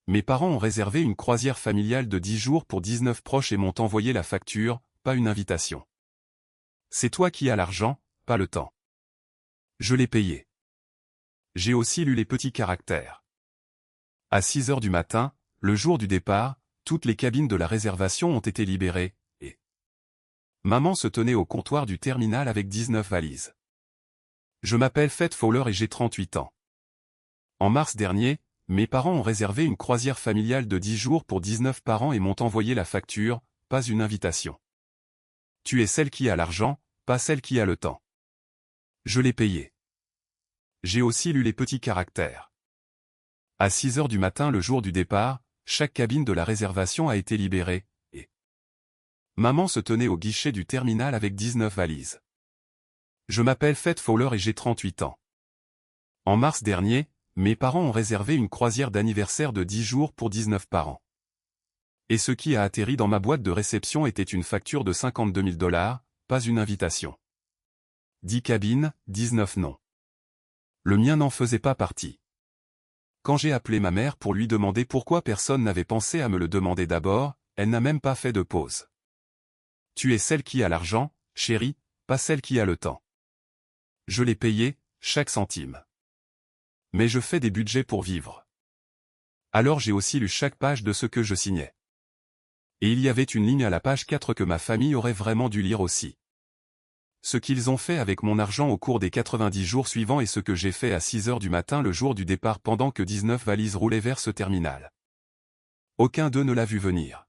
Mes parents ont réservé une croisière familiale de 10 jours pour 19 proches et m'ont envoyé la facture, pas une invitation. C'est toi qui as l'argent, pas le temps. Je l'ai payé. J'ai aussi lu les petits caractères. À 6 heures du matin, le jour du départ, toutes les cabines de la réservation ont été libérées, et maman se tenait au comptoir du terminal avec 19 valises. Je m'appelle Fred Fowler et j'ai 38 ans. En mars dernier, mes parents ont réservé une croisière familiale de 10 jours pour 19 parents et m'ont envoyé la facture, pas une invitation. Tu es celle qui a l'argent, pas celle qui a le temps. Je l'ai payé. J'ai aussi lu les petits caractères. À 6 heures du matin le jour du départ, chaque cabine de la réservation a été libérée, et maman se tenait au guichet du terminal avec 19 valises. Je m'appelle Fred Fowler et j'ai 38 ans. En mars dernier, mes parents ont réservé une croisière d'anniversaire de 10 jours pour 19 parents. Et ce qui a atterri dans ma boîte de réception était une facture de $52 000, pas une invitation. 10 cabines, 19 noms. Le mien n'en faisait pas partie. Quand j'ai appelé ma mère pour lui demander pourquoi personne n'avait pensé à me le demander d'abord, elle n'a même pas fait de pause. Tu es celle qui a l'argent, chérie, pas celle qui a le temps. Je l'ai payé, chaque centime. Mais je fais des budgets pour vivre. Alors j'ai aussi lu chaque page de ce que je signais. Et il y avait une ligne à la page 4 que ma famille aurait vraiment dû lire aussi. Ce qu'ils ont fait avec mon argent au cours des 90 jours suivants et ce que j'ai fait à 6 heures du matin le jour du départ pendant que 19 valises roulaient vers ce terminal. Aucun d'eux ne l'a vu venir.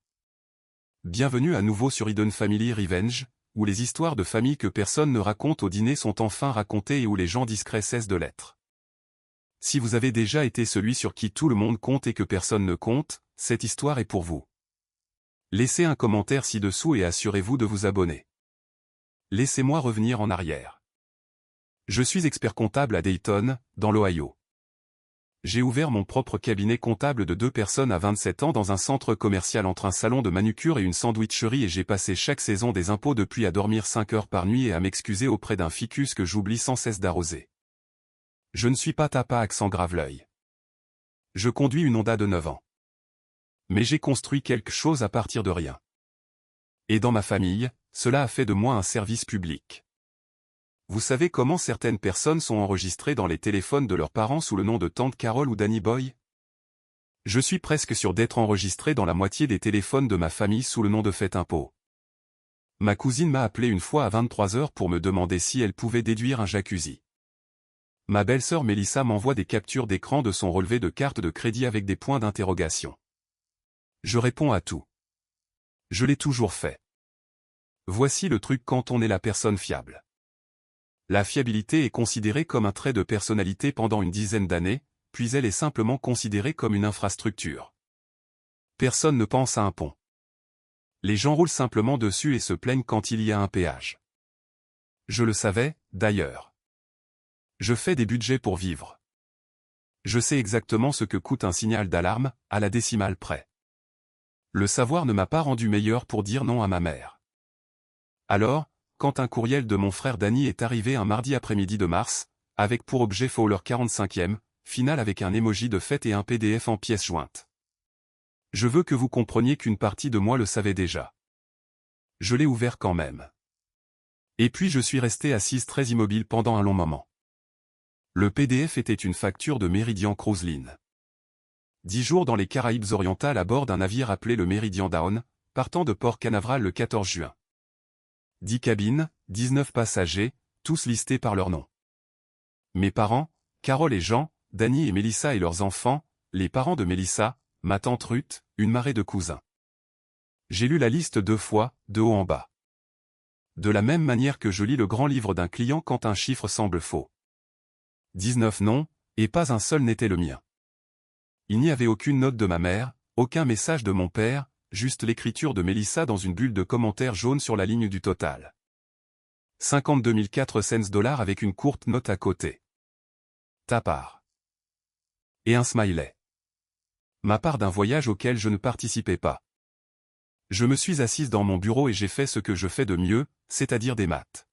Bienvenue à nouveau sur Hidden Family Revenge, où les histoires de famille que personne ne raconte au dîner sont enfin racontées et où les gens discrets cessent de l'être. Si vous avez déjà été celui sur qui tout le monde compte et que personne ne compte, cette histoire est pour vous. Laissez un commentaire ci-dessous et assurez-vous de vous abonner. Laissez-moi revenir en arrière. Je suis expert comptable à Dayton, dans l'Ohio. J'ai ouvert mon propre cabinet comptable de 2 personnes à 27 ans dans un centre commercial entre un salon de manucure et une sandwicherie et j'ai passé chaque saison des impôts depuis à dormir 5 heures par nuit et à m'excuser auprès d'un ficus que j'oublie sans cesse d'arroser. Je ne suis pas tapa accent grave-l'œil. Je conduis une Honda de 9 ans. Mais j'ai construit quelque chose à partir de rien. Et dans ma famille, cela a fait de moi un service public. Vous savez comment certaines personnes sont enregistrées dans les téléphones de leurs parents sous le nom de Tante Carole ou Danny Boy? Je suis presque sûr d'être enregistré dans la moitié des téléphones de ma famille sous le nom de Fait Impôt. Ma cousine m'a appelé une fois à 23 heures pour me demander si elle pouvait déduire un jacuzzi. Ma belle-sœur Mélissa m'envoie des captures d'écran de son relevé de carte de crédit avec des points d'interrogation. Je réponds à tout. Je l'ai toujours fait. Voici le truc quand on est la personne fiable. La fiabilité est considérée comme un trait de personnalité pendant une dizaine d'années, puis elle est simplement considérée comme une infrastructure. Personne ne pense à un pont. Les gens roulent simplement dessus et se plaignent quand il y a un péage. Je le savais, d'ailleurs. Je fais des budgets pour vivre. Je sais exactement ce que coûte un signal d'alarme, à la décimale près. Le savoir ne m'a pas rendu meilleur pour dire non à ma mère. Alors, quand un courriel de mon frère Danny est arrivé un mardi après-midi de mars, avec pour objet Fowler 45e, finale avec un emoji de fête et un PDF en pièces jointes. Je veux que vous compreniez qu'une partie de moi le savait déjà. Je l'ai ouvert quand même. Et puis je suis resté assise très immobile pendant un long moment. Le PDF était une facture de Meridian Cruise Line. 10 jours dans les Caraïbes orientales à bord d'un navire appelé le Meridian Dawn, partant de Port Canaveral le 14 juin. 10 cabines, 19 passagers, tous listés par leur nom. Mes parents, Carole et Jean, Danny et Mélissa et leurs enfants, les parents de Mélissa, ma tante Ruth, une marée de cousins. J'ai lu la liste 2 fois, de haut en bas. De la même manière que je lis le grand livre d'un client quand un chiffre semble faux. 19 noms, et pas un seul n'était le mien. Il n'y avait aucune note de ma mère, aucun message de mon père, juste l'écriture de Mélissa dans une bulle de commentaires jaunes sur la ligne du total. 52 400 $ avec une courte note à côté. Ta part. Et un smiley. Ma part d'un voyage auquel je ne participais pas. Je me suis assise dans mon bureau et j'ai fait ce que je fais de mieux, c'est-à-dire des maths.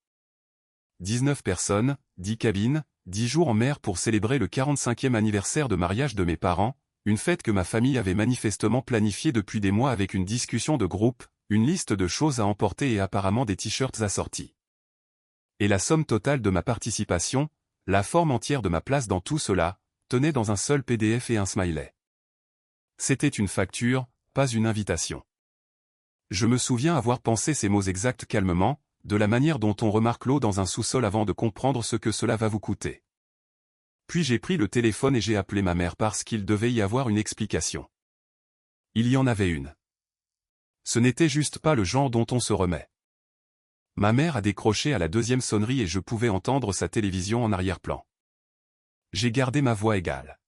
19 personnes, 10 cabines, 10 jours en mer pour célébrer le 45e anniversaire de mariage de mes parents, une fête que ma famille avait manifestement planifiée depuis des mois avec une discussion de groupe, une liste de choses à emporter et apparemment des t-shirts assortis. Et la somme totale de ma participation, la forme entière de ma place dans tout cela, tenait dans un seul PDF et un smiley. C'était une facture, pas une invitation. Je me souviens avoir pensé ces mots exacts calmement, de la manière dont on remarque l'eau dans un sous-sol avant de comprendre ce que cela va vous coûter. Puis j'ai pris le téléphone et j'ai appelé ma mère parce qu'il devait y avoir une explication. Il y en avait une. Ce n'était juste pas le genre dont on se remet. Ma mère a décroché à la deuxième sonnerie et je pouvais entendre sa télévision en arrière-plan. J'ai gardé ma voix égale.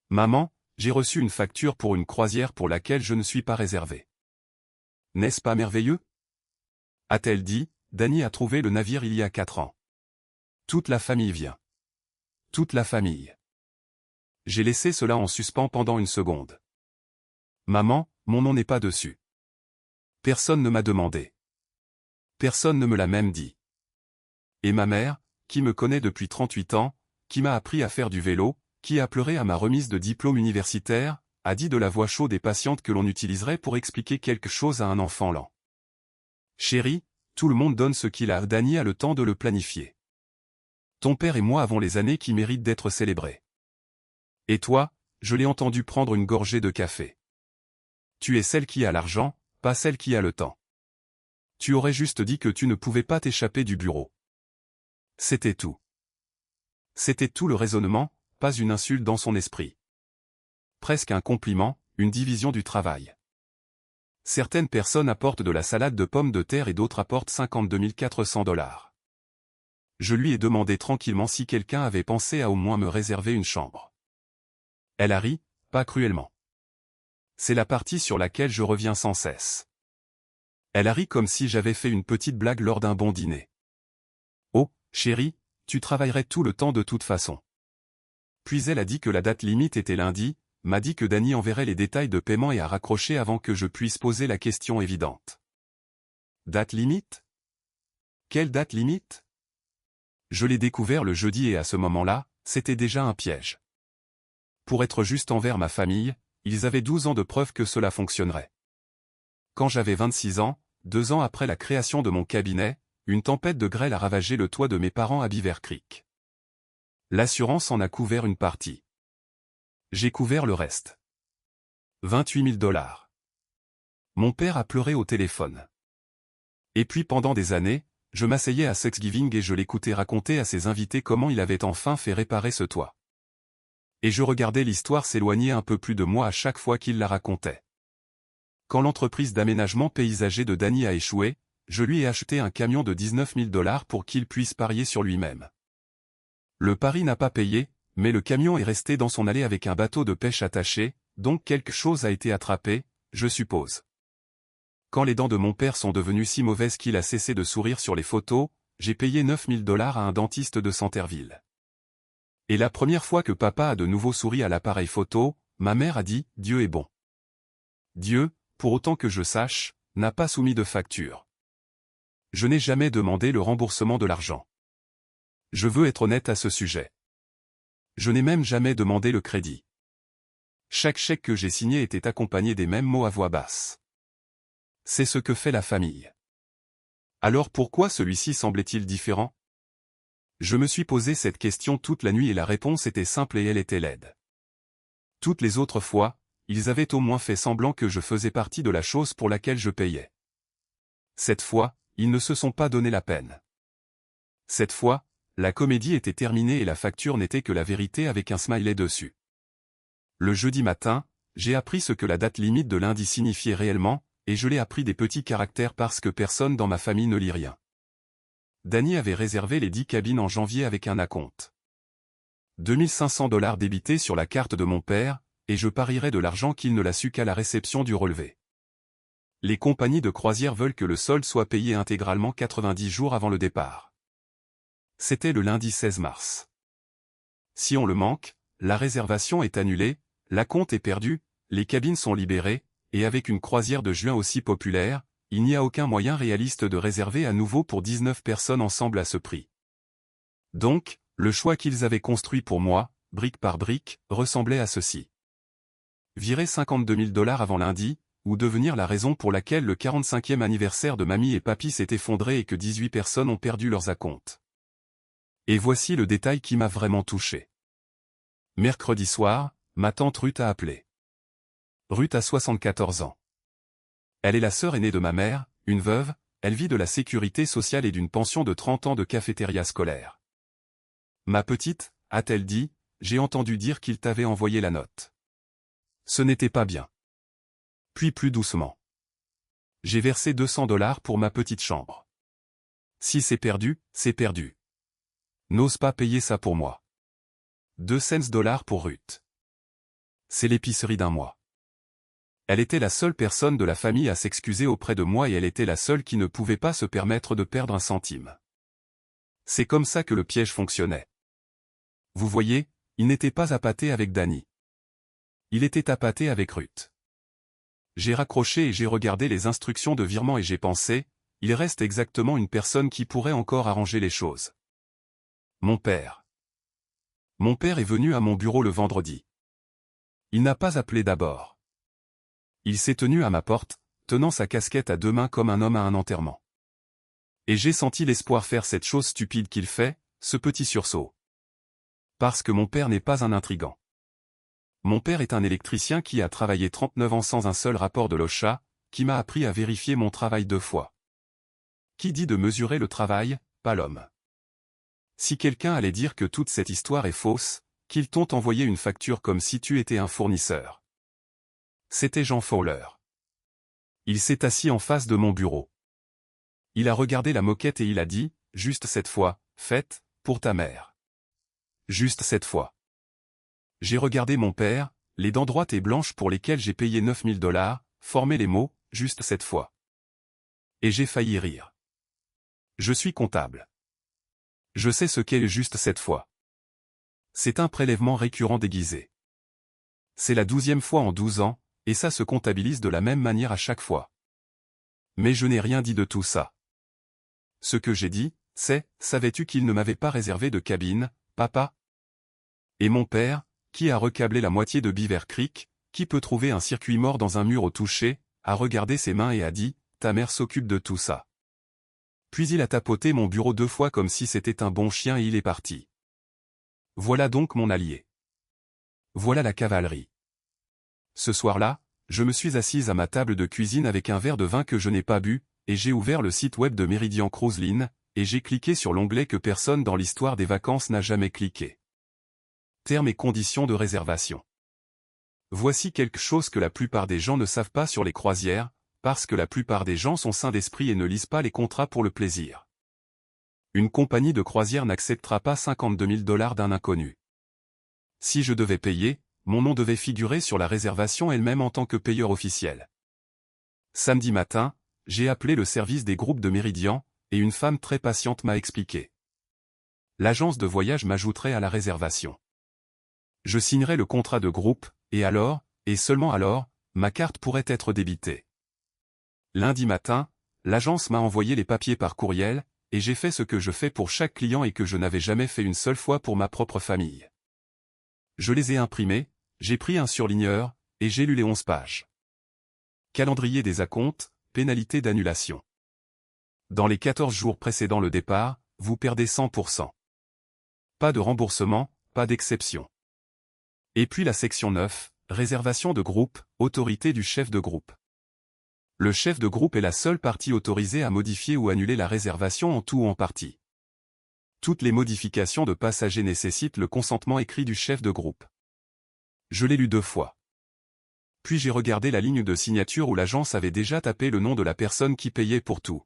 Maman, j'ai reçu une facture pour une croisière pour laquelle je ne suis pas réservé. N'est-ce pas merveilleux? A-t-elle dit, Dany a trouvé le navire il y a 4 ans. Toute la famille vient. Toute la famille. J'ai laissé cela en suspens pendant une seconde. Maman, mon nom n'est pas dessus. Personne ne m'a demandé. Personne ne me l'a même dit. Et ma mère, qui me connaît depuis 38 ans, qui m'a appris à faire du vélo, qui a pleuré à ma remise de diplôme universitaire, a dit de la voix chaude et patiente que l'on utiliserait pour expliquer quelque chose à un enfant lent. Chérie, tout le monde donne ce qu'il a, Dany a le temps de le planifier. Ton père et moi avons les années qui méritent d'être célébrées. Et toi, je l'ai entendu prendre une gorgée de café. Tu es celle qui a l'argent, pas celle qui a le temps. Tu aurais juste dit que tu ne pouvais pas t'échapper du bureau. C'était tout. C'était tout le raisonnement, pas une insulte dans son esprit. Presque un compliment, une division du travail. Certaines personnes apportent de la salade de pommes de terre et d'autres apportent 52 400 $. Je lui ai demandé tranquillement si quelqu'un avait pensé à au moins me réserver une chambre. Elle a ri, pas cruellement. C'est la partie sur laquelle je reviens sans cesse. Elle a ri comme si j'avais fait une petite blague lors d'un bon dîner. Oh, chérie, tu travaillerais tout le temps de toute façon. Puis elle a dit que la date limite était lundi, m'a dit que Dany enverrait les détails de paiement et a raccroché avant que je puisse poser la question évidente. Date limite? Quelle date limite? Je l'ai découvert le jeudi et à ce moment-là, c'était déjà un piège. Pour être juste envers ma famille, ils avaient 12 ans de preuve que cela fonctionnerait. Quand j'avais 26 ans, 2 ans après la création de mon cabinet, une tempête de grêle a ravagé le toit de mes parents à Beaver Creek. L'assurance en a couvert une partie. J'ai couvert le reste. 28 000 $. Mon père a pleuré au téléphone. Et puis pendant des années, je m'asseyais à Thanksgiving et je l'écoutais raconter à ses invités comment il avait enfin fait réparer ce toit. Et je regardais l'histoire s'éloigner un peu plus de moi à chaque fois qu'il la racontait. Quand l'entreprise d'aménagement paysager de Dany a échoué, je lui ai acheté un camion de 19 000 $ pour qu'il puisse parier sur lui-même. Le pari n'a pas payé, mais le camion est resté dans son allée avec un bateau de pêche attaché, donc quelque chose a été attrapé, je suppose. Quand les dents de mon père sont devenues si mauvaises qu'il a cessé de sourire sur les photos, j'ai payé 9 000 $ à un dentiste de Centerville. Et la première fois que papa a de nouveau souri à l'appareil photo, ma mère a dit « Dieu est bon ». Dieu, pour autant que je sache, n'a pas soumis de facture. Je n'ai jamais demandé le remboursement de l'argent. Je veux être honnête à ce sujet. Je n'ai même jamais demandé le crédit. Chaque chèque que j'ai signé était accompagné des mêmes mots à voix basse. C'est ce que fait la famille. Alors pourquoi celui-ci semblait-il différent? Je me suis posé cette question toute la nuit et la réponse était simple et elle était laide. Toutes les autres fois, ils avaient au moins fait semblant que je faisais partie de la chose pour laquelle je payais. Cette fois, ils ne se sont pas donné la peine. Cette fois, la comédie était terminée et la facture n'était que la vérité avec un smiley dessus. Le jeudi matin, j'ai appris ce que la date limite de lundi signifiait réellement, et je l'ai appris des petits caractères parce que personne dans ma famille ne lit rien. Dany avait réservé les 10 cabines en janvier avec un acompte. 2 500 $ débités sur la carte de mon père, et je parierais de l'argent qu'il ne l'a su qu'à la réception du relevé. Les compagnies de croisière veulent que le solde soit payé intégralement 90 jours avant le départ. C'était le lundi 16 mars. Si on le manque, la réservation est annulée, l'acompte est perdu, les cabines sont libérées, et avec une croisière de juin aussi populaire, il n'y a aucun moyen réaliste de réserver à nouveau pour 19 personnes ensemble à ce prix. Donc, le choix qu'ils avaient construit pour moi, brique par brique, ressemblait à ceci. Virer 52 000 $ avant lundi, ou devenir la raison pour laquelle le 45e anniversaire de mamie et papy s'est effondré et que 18 personnes ont perdu leurs acomptes. Et voici le détail qui m'a vraiment touché. Mercredi soir, ma tante Ruth a appelé. Ruth a 74 ans. Elle est la sœur aînée de ma mère, une veuve, elle vit de la sécurité sociale et d'une pension de 30 ans de cafétéria scolaire. Ma petite, a-t-elle dit, j'ai entendu dire qu'il t'avait envoyé la note. Ce n'était pas bien. Puis plus doucement. J'ai versé 200 $ pour ma petite chambre. Si c'est perdu, c'est perdu. N'ose pas payer ça pour moi. 2 cents $ pour Ruth. C'est l'épicerie d'un mois. Elle était la seule personne de la famille à s'excuser auprès de moi et elle était la seule qui ne pouvait pas se permettre de perdre un centime. C'est comme ça que le piège fonctionnait. Vous voyez, il n'était pas appâté avec Danny. Il était appâté avec Ruth. J'ai raccroché et j'ai regardé les instructions de virement et j'ai pensé, il reste exactement une personne qui pourrait encore arranger les choses. Mon père. Mon père est venu à mon bureau le vendredi. Il n'a pas appelé d'abord. Il s'est tenu à ma porte, tenant sa casquette à 2 mains comme un homme à un enterrement. Et j'ai senti l'espoir faire cette chose stupide qu'il fait, ce petit sursaut. Parce que mon père n'est pas un intrigant. Mon père est un électricien qui a travaillé 39 ans sans un seul rapport de l'OSHA, qui m'a appris à vérifier mon travail 2 fois. Qui dit de mesurer le travail, pas l'homme. Si quelqu'un allait dire que toute cette histoire est fausse, qu'ils t'ont envoyé une facture comme si tu étais un fournisseur. C'était Jean Fowler. Il s'est assis en face de mon bureau. Il a regardé la moquette et il a dit, juste cette fois, faite, pour ta mère. Juste cette fois. J'ai regardé mon père, les dents droites et blanches pour lesquelles j'ai payé 9 000 $, former les mots, juste cette fois. Et j'ai failli rire. Je suis comptable. Je sais ce qu'est juste cette fois. C'est un prélèvement récurrent déguisé. C'est la 12e fois en 12 ans, et ça se comptabilise de la même manière à chaque fois. Mais je n'ai rien dit de tout ça. Ce que j'ai dit, c'est, savais-tu qu'il ne m'avait pas réservé de cabine, papa? Et mon père, qui a recablé la moitié de Beaver Creek, qui peut trouver un circuit mort dans un mur au toucher, a regardé ses mains et a dit, ta mère s'occupe de tout ça. Puis il a tapoté mon bureau 2 fois comme si c'était un bon chien et il est parti. Voilà donc mon allié. Voilà la cavalerie. Ce soir-là, je me suis assise à ma table de cuisine avec un verre de vin que je n'ai pas bu, et j'ai ouvert le site web de Meridian Cruise Line, et j'ai cliqué sur l'onglet que personne dans l'histoire des vacances n'a jamais cliqué. Termes et conditions de réservation. Voici quelque chose que la plupart des gens ne savent pas sur les croisières, parce que la plupart des gens sont sains d'esprit et ne lisent pas les contrats pour le plaisir. Une compagnie de croisière n'acceptera pas 52 000 $ d'un inconnu. Si je devais payer, mon nom devait figurer sur la réservation elle-même en tant que payeur officiel. Samedi matin, j'ai appelé le service des groupes de Meridian, et une femme très patiente m'a expliqué. L'agence de voyage m'ajouterait à la réservation. Je signerai le contrat de groupe, et alors, et seulement alors, ma carte pourrait être débitée. Lundi matin, l'agence m'a envoyé les papiers par courriel, et j'ai fait ce que je fais pour chaque client et que je n'avais jamais fait une seule fois pour ma propre famille. Je les ai imprimés, j'ai pris un surligneur, et j'ai lu les 11 pages. Calendrier des acomptes, pénalité d'annulation. Dans les 14 jours précédant le départ, vous perdez 100%. Pas de remboursement, pas d'exception. Et puis la section 9, réservation de groupe, autorité du chef de groupe. Le chef de groupe est la seule partie autorisée à modifier ou annuler la réservation en tout ou en partie. Toutes les modifications de passagers nécessitent le consentement écrit du chef de groupe. Je l'ai lu 2 fois. Puis j'ai regardé la ligne de signature où l'agence avait déjà tapé le nom de la personne qui payait pour tout.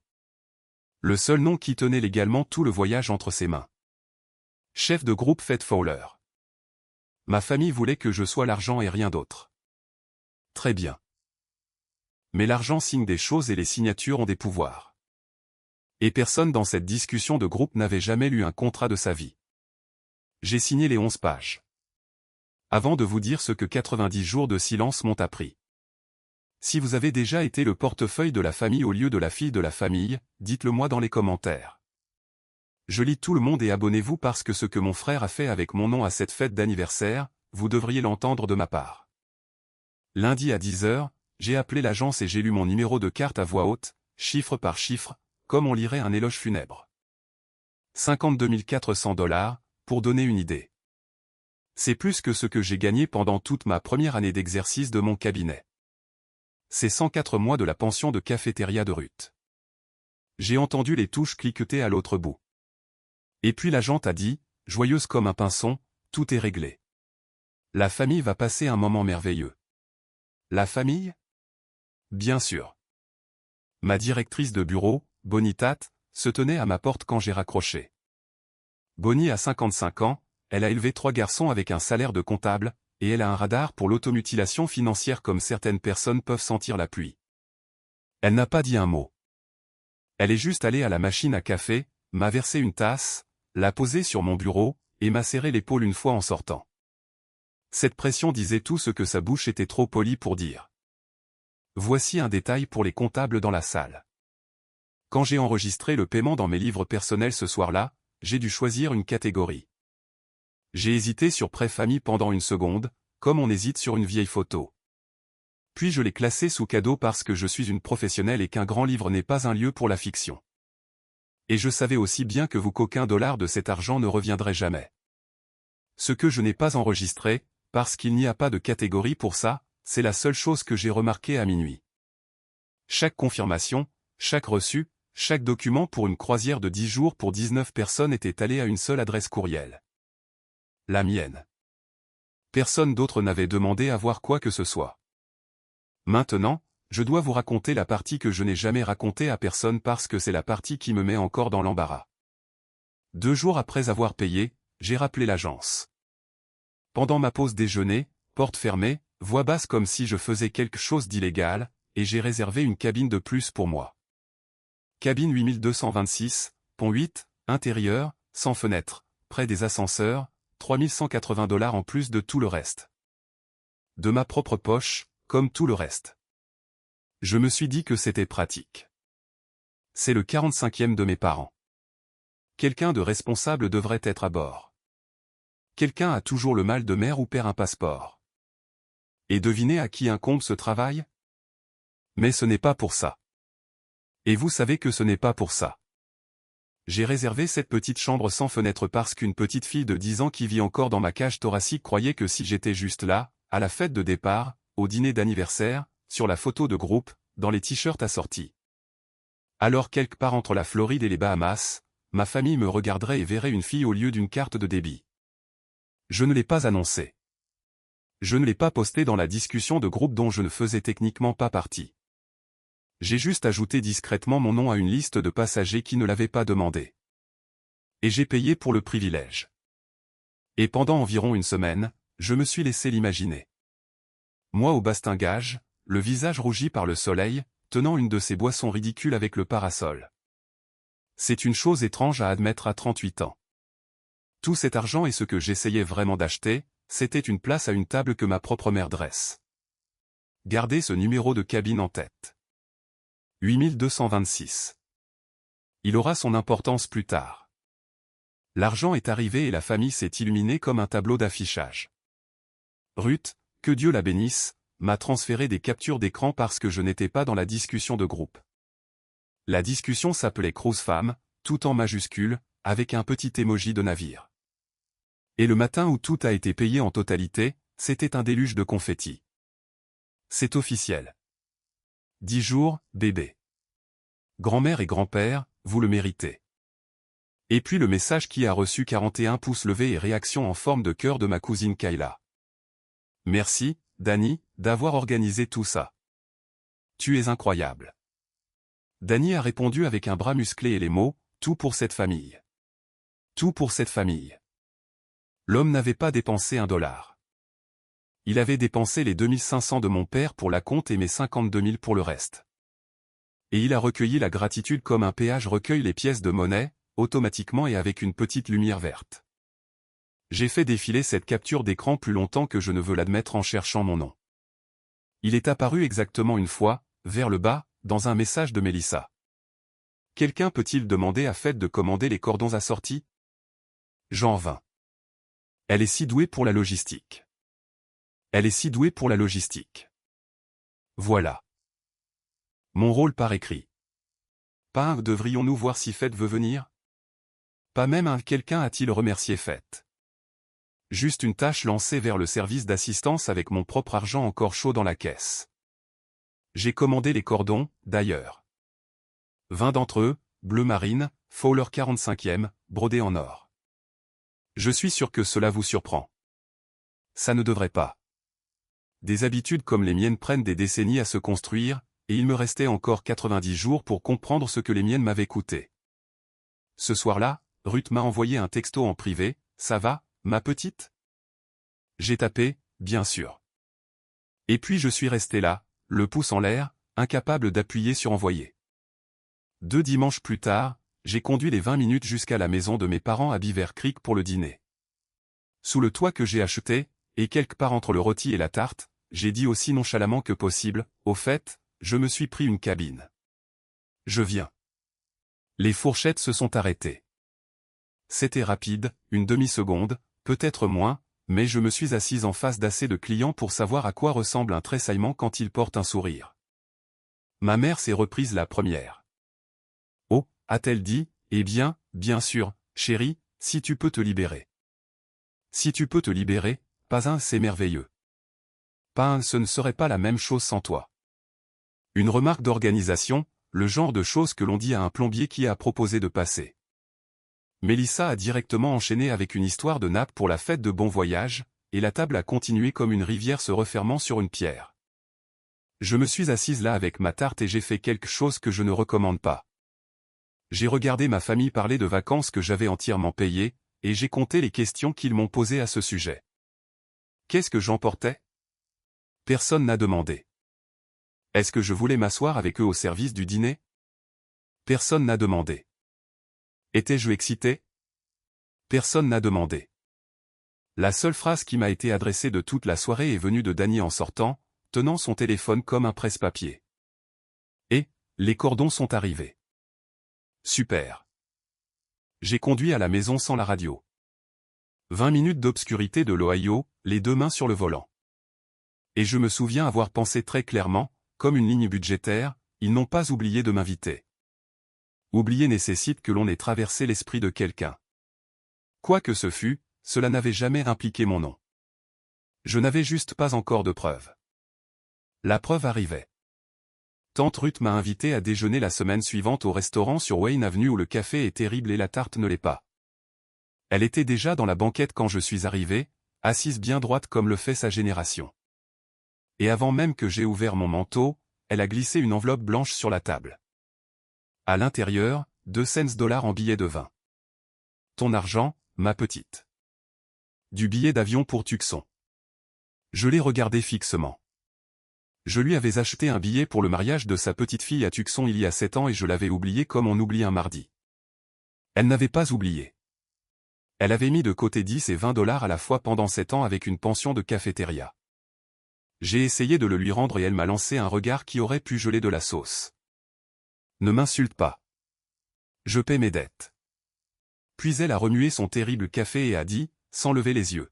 Le seul nom qui tenait légalement tout le voyage entre ses mains. Chef de groupe Fred Fowler. Ma famille voulait que je sois l'argent et rien d'autre. Très bien. Mais l'argent signe des choses et les signatures ont des pouvoirs. Et personne dans cette discussion de groupe n'avait jamais lu un contrat de sa vie. J'ai signé les 11 pages. Avant de vous dire ce que 90 jours de silence m'ont appris. Si vous avez déjà été le portefeuille de la famille au lieu de la fille de la famille, dites-le moi dans les commentaires. Je lis tout le monde et abonnez-vous parce que ce que mon frère a fait avec mon nom à cette fête d'anniversaire, vous devriez l'entendre de ma part. Lundi à 10 heures, j'ai appelé l'agence et j'ai lu mon numéro de carte à voix haute, chiffre par chiffre, comme on lirait un éloge funèbre. 52 400 $, pour donner une idée. C'est plus que ce que j'ai gagné pendant toute ma première année d'exercice de mon cabinet. C'est 104 mois de la pension de cafétéria de Ruth. J'ai entendu les touches cliqueter à l'autre bout. Et puis l'agente a dit, joyeuse comme un pinson, tout est réglé. La famille va passer un moment merveilleux. La famille? Bien sûr. Ma directrice de bureau, Bonitat, se tenait à ma porte quand j'ai raccroché. Bonnie a 55 ans, elle a élevé 3 garçons avec un salaire de comptable, et elle a un radar pour l'automutilation financière comme certaines personnes peuvent sentir la pluie. Elle n'a pas dit un mot. Elle est juste allée à la machine à café, m'a versé une tasse, l'a posée sur mon bureau, et m'a serré l'épaule une fois en sortant. Cette pression disait tout ce que sa bouche était trop polie pour dire. Voici un détail pour les comptables dans la salle. Quand j'ai enregistré le paiement dans mes livres personnels ce soir-là, j'ai dû choisir une catégorie. J'ai hésité sur pré-famille pendant une seconde, comme on hésite sur une vieille photo. Puis je l'ai classé sous cadeau parce que je suis une professionnelle et qu'un grand livre n'est pas un lieu pour la fiction. Et je savais aussi bien que vous qu'aucun dollar de cet argent ne reviendrait jamais. Ce que je n'ai pas enregistré, parce qu'il n'y a pas de catégorie pour ça, c'est la seule chose que j'ai remarquée à minuit. Chaque confirmation, chaque reçu, chaque document pour une croisière de 10 jours pour 19 personnes était allé à une seule adresse courriel. La mienne. Personne d'autre n'avait demandé à voir quoi que ce soit. Maintenant, je dois vous raconter la partie que je n'ai jamais racontée à personne parce que c'est la partie qui me met encore dans l'embarras. 2 jours après avoir payé, j'ai rappelé l'agence. Pendant ma pause déjeuner, porte fermée, voix basse comme si je faisais quelque chose d'illégal, et j'ai réservé une cabine de plus pour moi. Cabine 8226, pont 8, intérieur, sans fenêtre, près des ascenseurs, 3180 $ en plus de tout le reste. De ma propre poche, comme tout le reste. Je me suis dit que c'était pratique. C'est le 45e de mes parents. Quelqu'un de responsable devrait être à bord. Quelqu'un a toujours le mal de mer ou perd un passeport. Et devinez à qui incombe ce travail? Mais ce n'est pas pour ça. Et vous savez que ce n'est pas pour ça. J'ai réservé cette petite chambre sans fenêtre parce qu'une petite fille de 10 ans qui vit encore dans ma cage thoracique croyait que si j'étais juste là, à la fête de départ, au dîner d'anniversaire, sur la photo de groupe, dans les t-shirts assortis. Alors quelque part entre la Floride et les Bahamas, ma famille me regarderait et verrait une fille au lieu d'une carte de débit. Je ne l'ai pas annoncé. Je ne l'ai pas posté dans la discussion de groupe dont je ne faisais techniquement pas partie. J'ai juste ajouté discrètement mon nom à une liste de passagers qui ne l'avaient pas demandé. Et j'ai payé pour le privilège. Et pendant environ une semaine, je me suis laissé l'imaginer. Moi au bastingage, le visage rougi par le soleil, tenant une de ces boissons ridicules avec le parasol. C'est une chose étrange à admettre à 38 ans. Tout cet argent et ce que j'essayais vraiment d'acheter, c'était une place à une table que ma propre mère dresse. Gardez ce numéro de cabine en tête. 8226. Il aura son importance plus tard. L'argent est arrivé et la famille s'est illuminée comme un tableau d'affichage. Ruth, que Dieu la bénisse, m'a transféré des captures d'écran parce que je n'étais pas dans la discussion de groupe. La discussion s'appelait Cruise Femme, tout en majuscule, avec un petit emoji de navire. Et le matin où tout a été payé en totalité, c'était un déluge de confettis. C'est officiel. 10 jours, bébé. Grand-mère et grand-père, vous le méritez. Et puis le message qui a reçu 41 pouces levés et réaction en forme de cœur de ma cousine Kayla. Merci, Dani, d'avoir organisé tout ça. Tu es incroyable. Dani a répondu avec un bras musclé et les mots, tout pour cette famille. Tout pour cette famille. L'homme n'avait pas dépensé $1. Il avait dépensé les 2500 de mon père pour la compte et mes 52 000 pour le reste. Et il a recueilli la gratitude comme un péage recueille les pièces de monnaie, automatiquement et avec une petite lumière verte. J'ai fait défiler cette capture d'écran plus longtemps que je ne veux l'admettre en cherchant mon nom. Il est apparu exactement une fois, vers le bas, dans un message de Mélissa. Quelqu'un peut-il demander à Fête de commander les cordons assortis? J'en vins. Elle est si douée pour la logistique. Elle est si douée pour la logistique. Voilà. Mon rôle par écrit. Pas un devrions-nous voir si Fête veut venir? Pas même un quelqu'un a-t-il remercié Fête? Juste une tâche lancée vers le service d'assistance avec mon propre argent encore chaud dans la caisse. J'ai commandé les cordons, d'ailleurs. 20 d'entre eux, bleu marine, Fowler 45e, brodés en or. Je suis sûr que cela vous surprend. Ça ne devrait pas. Des habitudes comme les miennes prennent des décennies à se construire, et il me restait encore 90 jours pour comprendre ce que les miennes m'avaient coûté. Ce soir-là, Ruth m'a envoyé un texto en privé, « Ça va, ma petite ?» J'ai tapé, bien sûr. Et puis je suis resté là, le pouce en l'air, incapable d'appuyer sur envoyer. 2 dimanches plus tard, j'ai conduit les 20 minutes jusqu'à la maison de mes parents à Beaver Creek pour le dîner. Sous le toit que j'ai acheté, et quelque part entre le rôti et la tarte, j'ai dit aussi nonchalamment que possible, « Au fait, je me suis pris une cabine. Je viens. » Les fourchettes se sont arrêtées. C'était rapide, une demi-seconde, peut-être moins, mais je me suis assise en face d'assez de clients pour savoir à quoi ressemble un tressaillement quand il porte un sourire. Ma mère s'est reprise la première. « Oh, a-t-elle dit, eh bien sûr, chérie, si tu peux te libérer. » Si tu peux te libérer, pas un, c'est merveilleux. Pas un, ce ne serait pas la même chose sans toi. Une remarque d'organisation, le genre de choses que l'on dit à un plombier qui a proposé de passer. Mélissa a directement enchaîné avec une histoire de nappe pour la fête de bon voyage, et la table a continué comme une rivière se refermant sur une pierre. Je me suis assise là avec ma tarte et j'ai fait quelque chose que je ne recommande pas. J'ai regardé ma famille parler de vacances que j'avais entièrement payées, et j'ai compté les questions qu'ils m'ont posées à ce sujet. Qu'est-ce que j'emportais? Personne n'a demandé. Est-ce que je voulais m'asseoir avec eux au service du dîner? Personne n'a demandé. Étais-je excité? Personne n'a demandé. La seule phrase qui m'a été adressée de toute la soirée est venue de Danny en sortant, tenant son téléphone comme un presse-papier. Et, les cordons sont arrivés. Super. J'ai conduit à la maison sans la radio. 20 minutes d'obscurité de l'Ohio, les 2 mains sur le volant. Et je me souviens avoir pensé très clairement, comme une ligne budgétaire, ils n'ont pas oublié de m'inviter. Oublier nécessite que l'on ait traversé l'esprit de quelqu'un. Quoi que ce fût, cela n'avait jamais impliqué mon nom. Je n'avais juste pas encore de preuve. La preuve arrivait. Tante Ruth m'a invité à déjeuner la semaine suivante au restaurant sur Wayne Avenue où le café est terrible et la tarte ne l'est pas. Elle était déjà dans la banquette quand je suis arrivé, assise bien droite comme le fait sa génération. Et avant même que j'aie ouvert mon manteau, elle a glissé une enveloppe blanche sur la table. À l'intérieur, 2 cents en billets de 20. Ton argent, ma petite. Du billet d'avion pour Tucson. Je l'ai regardé fixement. Je lui avais acheté un billet pour le mariage de sa petite fille à Tucson il y a 7 ans et je l'avais oublié comme on oublie un mardi. Elle n'avait pas oublié. Elle avait mis de côté 10 et 20 $ à la fois pendant 7 ans avec une pension de cafétéria. J'ai essayé de le lui rendre et elle m'a lancé un regard qui aurait pu geler de la sauce. Ne m'insulte pas. Je paie mes dettes. Puis elle a remué son terrible café et a dit, sans lever les yeux.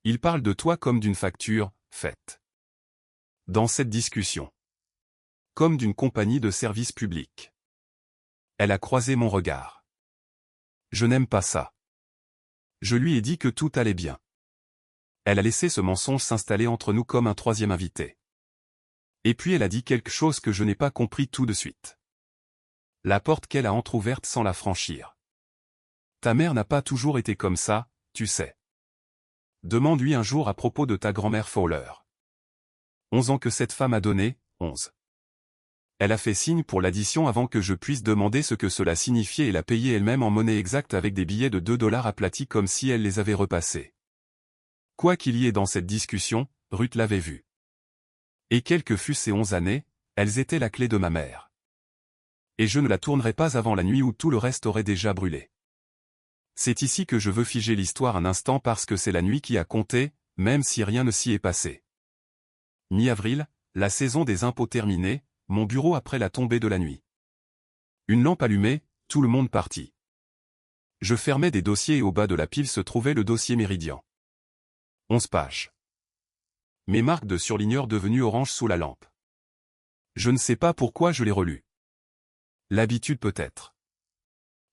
Il parle de toi comme d'une facture, faite. Dans cette discussion. Comme d'une compagnie de service public. Elle a croisé mon regard. Je n'aime pas ça. Je lui ai dit que tout allait bien. Elle a laissé ce mensonge s'installer entre nous comme un troisième invité. Et puis elle a dit quelque chose que je n'ai pas compris tout de suite. La porte qu'elle a entr'ouverte sans la franchir. Ta mère n'a pas toujours été comme ça, tu sais. Demande-lui un jour à propos de ta grand-mère Fowler. 11 ans que cette femme a donné, 11. Elle a fait signe pour l'addition avant que je puisse demander ce que cela signifiait et l'a payé elle-même en monnaie exacte avec des billets de 2 $ aplatis comme si elle les avait repassés. Quoi qu'il y ait dans cette discussion, Ruth l'avait vu. Et quelles que fussent ces 11 années, elles étaient la clé de ma mère. Et je ne la tournerai pas avant la nuit où tout le reste aurait déjà brûlé. C'est ici que je veux figer l'histoire un instant parce que c'est la nuit qui a compté, même si rien ne s'y est passé. Mi-avril, la saison des impôts terminée, mon bureau après la tombée de la nuit. Une lampe allumée, tout le monde parti. Je fermais des dossiers et au bas de la pile se trouvait le dossier Méridien. 11 pages. Mes marques de surligneur devenues orange sous la lampe. Je ne sais pas pourquoi je l'ai relu. L'habitude peut-être.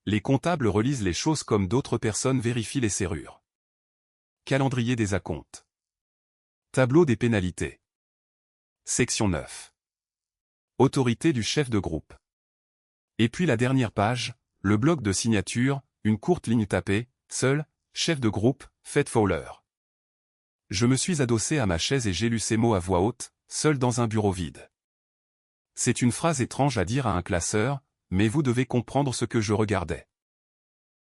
Les comptables relisent les choses comme d'autres personnes vérifient les serrures. Calendrier des acomptes. Tableau des pénalités. Section 9. Autorité du chef de groupe. Et puis la dernière page, le bloc de signature, une courte ligne tapée, seul, chef de groupe, Fred Fowler. Je me suis adossé à ma chaise et j'ai lu ces mots à voix haute, seul dans un bureau vide. C'est une phrase étrange à dire à un classeur, mais vous devez comprendre ce que je regardais.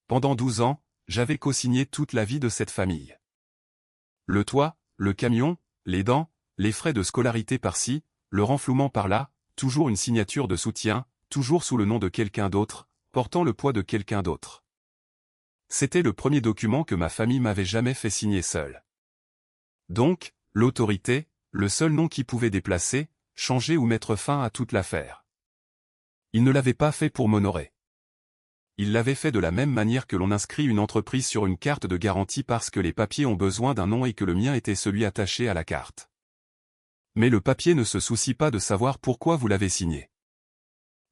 Pendant 12 ans, j'avais co-signé toute la vie de cette famille. Le toit, le camion, les dents, les frais de scolarité par-ci, le renflouement par-là, toujours une signature de soutien, toujours sous le nom de quelqu'un d'autre, portant le poids de quelqu'un d'autre. C'était le premier document que ma famille m'avait jamais fait signer seule. Donc, l'autorité, le seul nom qui pouvait déplacer, changer ou mettre fin à toute l'affaire. Il ne l'avait pas fait pour m'honorer. Il l'avait fait de la même manière que l'on inscrit une entreprise sur une carte de garantie parce que les papiers ont besoin d'un nom et que le mien était celui attaché à la carte. Mais le papier ne se soucie pas de savoir pourquoi vous l'avez signé.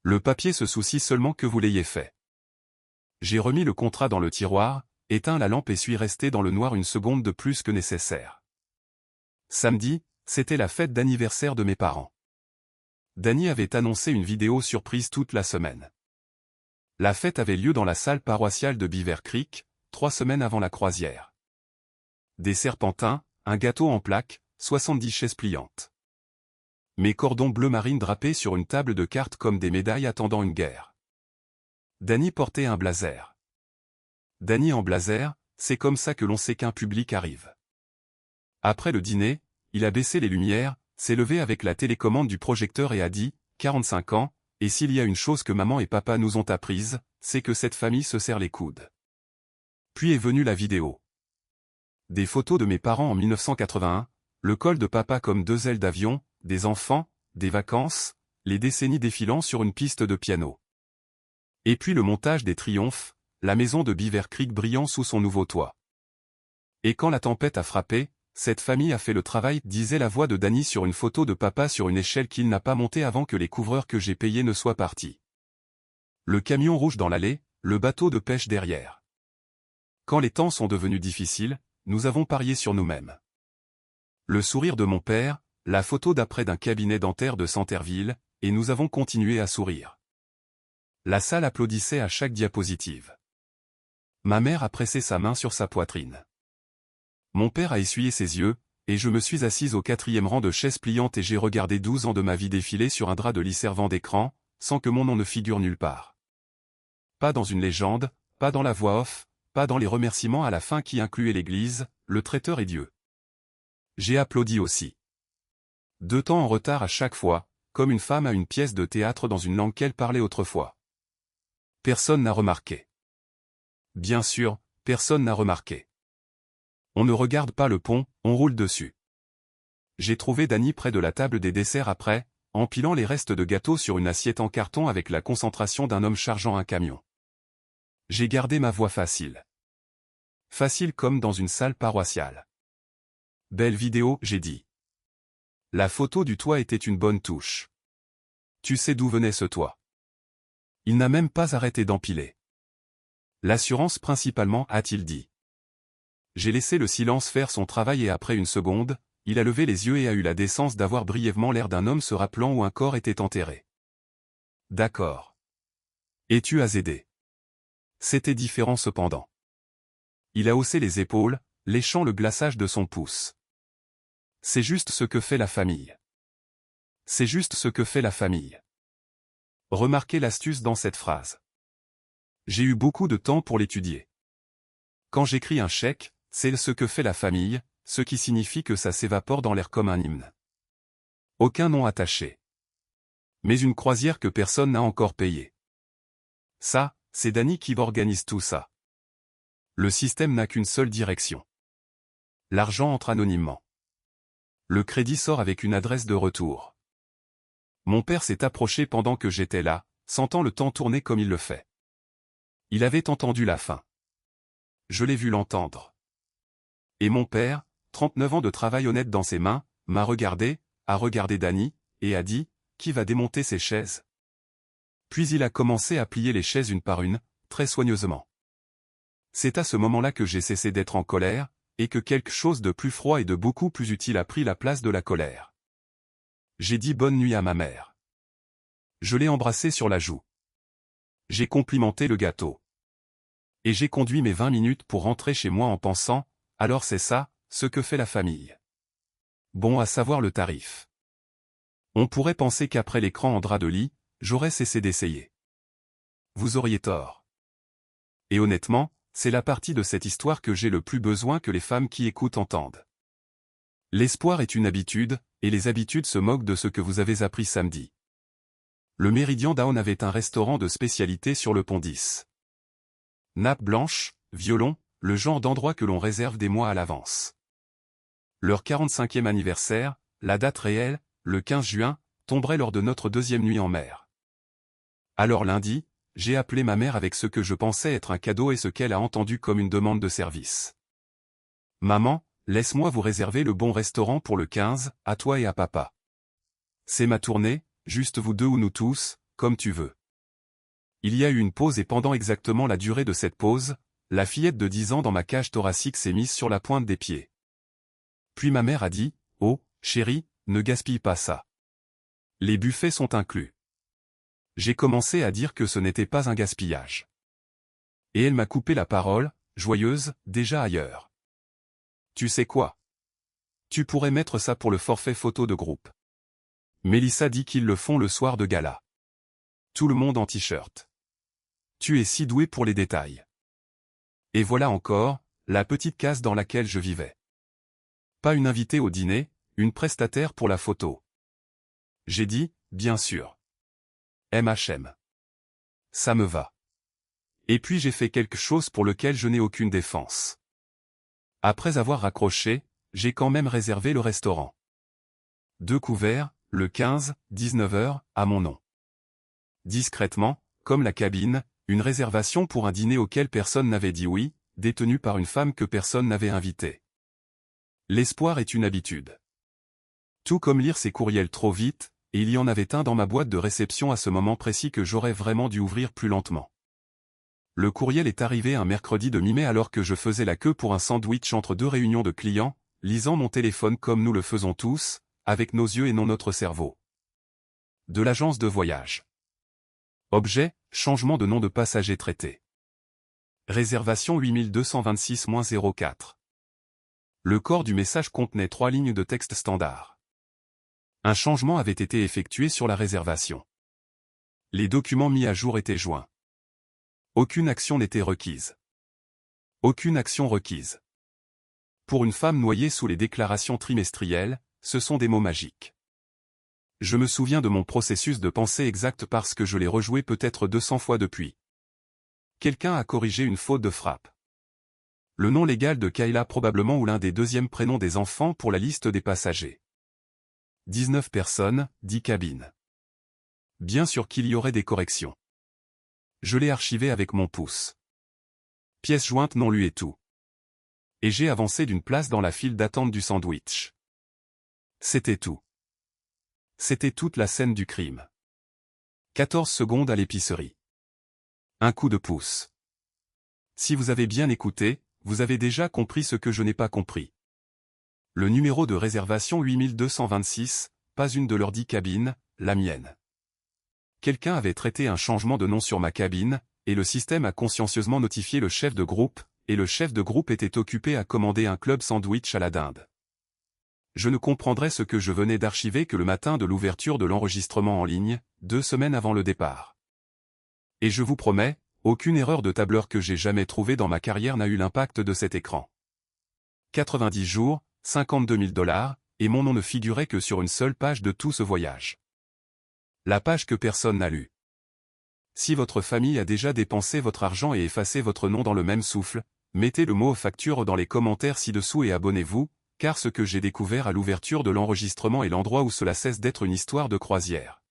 Le papier se soucie seulement que vous l'ayez fait. J'ai remis le contrat dans le tiroir, éteint la lampe et suis resté dans le noir une seconde de plus que nécessaire. Samedi, c'était la fête d'anniversaire de mes parents. Danny avait annoncé une vidéo surprise toute la semaine. La fête avait lieu dans la salle paroissiale de Beaver Creek, 3 semaines avant la croisière. Des serpentins, un gâteau en plaques, 70 chaises pliantes. Mes cordons bleu marine drapés sur une table de cartes comme des médailles attendant une guerre. Danny portait un blazer. Danny en blazer, c'est comme ça que l'on sait qu'un public arrive. Après le dîner, il a baissé les lumières, s'est levé avec la télécommande du projecteur et a dit, 45 ans, et s'il y a une chose que maman et papa nous ont apprise, c'est que cette famille se serre les coudes. Puis est venue la vidéo. Des photos de mes parents en 1981, le col de papa comme 2 ailes d'avion, des enfants, des vacances, les décennies défilant sur une piste de piano. Et puis le montage des triomphes, la maison de Beaver Creek brillant sous son nouveau toit. Et quand la tempête a frappé, cette famille a fait le travail, disait la voix de Danny sur une photo de papa sur une échelle qu'il n'a pas montée avant que les couvreurs que j'ai payés ne soient partis. Le camion rouge dans l'allée, le bateau de pêche derrière. Quand les temps sont devenus difficiles, nous avons parié sur nous-mêmes. Le sourire de mon père, la photo d'après d'un cabinet dentaire de Centerville, et nous avons continué à sourire. La salle applaudissait à chaque diapositive. Ma mère a pressé sa main sur sa poitrine. Mon père a essuyé ses yeux, et je me suis assise au 4e rang de chaises pliantes et j'ai regardé 12 ans de ma vie défiler sur un drap de lit servant d'écran, sans que mon nom ne figure nulle part. Pas dans une légende, pas dans la voix off, pas dans les remerciements à la fin qui incluaient l'Église, le traiteur et Dieu. J'ai applaudi aussi. 2 temps en retard à chaque fois, comme une femme à une pièce de théâtre dans une langue qu'elle parlait autrefois. Personne n'a remarqué. Bien sûr, personne n'a remarqué. On ne regarde pas le pont, on roule dessus. J'ai trouvé Danny près de la table des desserts après, empilant les restes de gâteau sur une assiette en carton avec la concentration d'un homme chargeant un camion. J'ai gardé ma voix facile. Facile comme dans une salle paroissiale. Belle vidéo, j'ai dit. La photo du toit était une bonne touche. Tu sais d'où venait ce toit. Il n'a même pas arrêté d'empiler. L'assurance principalement, a-t-il dit. J'ai laissé le silence faire son travail et après une seconde, il a levé les yeux et a eu la décence d'avoir brièvement l'air d'un homme se rappelant où un corps était enterré. D'accord. Et tu as aidé. C'était différent cependant. Il a haussé les épaules, léchant le glaçage de son pouce. C'est juste ce que fait la famille. C'est juste ce que fait la famille. Remarquez l'astuce dans cette phrase. J'ai eu beaucoup de temps pour l'étudier. Quand j'écris un chèque, c'est ce que fait la famille, ce qui signifie que ça s'évapore dans l'air comme un hymne. Aucun nom attaché. Mais une croisière que personne n'a encore payée. Ça, c'est Danny qui organise tout ça. Le système n'a qu'une seule direction. L'argent entre anonymement. Le crédit sort avec une adresse de retour. Mon père s'est approché pendant que j'étais là, sentant le temps tourner comme il le fait. Il avait entendu la fin. Je l'ai vu l'entendre. Et mon père, 39 ans de travail honnête dans ses mains, m'a regardé, a regardé Danny, et a dit, qui va démonter ces chaises? Puis il a commencé à plier les chaises une par une, très soigneusement. C'est à ce moment-là que j'ai cessé d'être en colère, et que quelque chose de plus froid et de beaucoup plus utile a pris la place de la colère. J'ai dit bonne nuit à ma mère. Je l'ai embrassée sur la joue. J'ai complimenté le gâteau. Et j'ai conduit mes 20 minutes pour rentrer chez moi en pensant, alors c'est ça, ce que fait la famille. Bon à savoir le tarif. On pourrait penser qu'après l'écran en drap de lit, j'aurais cessé d'essayer. Vous auriez tort. Et honnêtement, c'est la partie de cette histoire que j'ai le plus besoin que les femmes qui écoutent entendent. L'espoir est une habitude, et les habitudes se moquent de ce que vous avez appris samedi. Le Méridien Down avait un restaurant de spécialité sur le pont 10. Nappe blanche, violon, le genre d'endroit que l'on réserve des mois à l'avance. Leur 45e anniversaire, la date réelle, le 15 juin, tomberait lors de notre deuxième nuit en mer. Alors lundi, j'ai appelé ma mère avec ce que je pensais être un cadeau et ce qu'elle a entendu comme une demande de service. Maman, laisse-moi vous réserver le bon restaurant pour le 15, à toi et à papa. C'est ma tournée, juste vous deux ou nous tous, comme tu veux. Il y a eu une pause et pendant exactement la durée de cette pause, la fillette de 10 ans dans ma cage thoracique s'est mise sur la pointe des pieds. Puis ma mère a dit, « Oh, chérie, ne gaspille pas ça. Les buffets sont inclus. » J'ai commencé à dire que ce n'était pas un gaspillage. Et elle m'a coupé la parole, joyeuse, déjà ailleurs. Tu sais quoi? Tu pourrais mettre ça pour le forfait photo de groupe. Mélissa dit qu'ils le font le soir de gala. Tout le monde en t-shirt. Tu es si doué pour les détails. Et voilà encore, la petite case dans laquelle je vivais. Pas une invitée au dîner, une prestataire pour la photo. J'ai dit, bien sûr. MHM. Ça me va. Et puis j'ai fait quelque chose pour lequel je n'ai aucune défense. Après avoir raccroché, j'ai quand même réservé le restaurant. 2 couverts, le 15, 19h, à mon nom. Discrètement, comme la cabine, une réservation pour un dîner auquel personne n'avait dit oui, détenu par une femme que personne n'avait invitée. L'espoir est une habitude. Tout comme lire ses courriels trop vite, et il y en avait un dans ma boîte de réception à ce moment précis que j'aurais vraiment dû ouvrir plus lentement. Le courriel est arrivé un mercredi de mi-mai alors que je faisais la queue pour un sandwich entre 2 réunions de clients, lisant mon téléphone comme nous le faisons tous, avec nos yeux et non notre cerveau. De l'agence de voyage. Objet, changement de nom de passager traité. Réservation 8226-04. Le corps du message contenait 3 lignes de texte standard. Un changement avait été effectué sur la réservation. Les documents mis à jour étaient joints. Aucune action n'était requise. Aucune action requise. Pour une femme noyée sous les déclarations trimestrielles, ce sont des mots magiques. Je me souviens de mon processus de pensée exact parce que je l'ai rejoué peut-être 200 fois depuis. Quelqu'un a corrigé une faute de frappe. Le nom légal de Kayla probablement ou l'un des deuxièmes prénoms des enfants pour la liste des passagers. 19 personnes, 10 cabines. Bien sûr qu'il y aurait des corrections. Je l'ai archivé avec mon pouce. Pièce jointe non lue et tout. Et j'ai avancé d'une place dans la file d'attente du sandwich. C'était tout. C'était toute la scène du crime. 14 secondes à l'épicerie. Un coup de pouce. Si vous avez bien écouté, vous avez déjà compris ce que je n'ai pas compris. Le numéro de réservation 8226, pas une de leurs 10 cabines, la mienne. Quelqu'un avait traité un changement de nom sur ma cabine, et le système a consciencieusement notifié le chef de groupe, et le chef de groupe était occupé à commander un club sandwich à la dinde. Je ne comprendrais ce que je venais d'archiver que le matin de l'ouverture de l'enregistrement en ligne, 2 semaines avant le départ. Et je vous promets, aucune erreur de tableur que j'ai jamais trouvée dans ma carrière n'a eu l'impact de cet écran. 90 jours, 52 000 $, et mon nom ne figurait que sur une seule page de tout ce voyage. La page que personne n'a lue. Si votre famille a déjà dépensé votre argent et effacé votre nom dans le même souffle, mettez le mot facture dans les commentaires ci-dessous et abonnez-vous, car ce que j'ai découvert à l'ouverture de l'enregistrement est l'endroit où cela cesse d'être une histoire de croisière.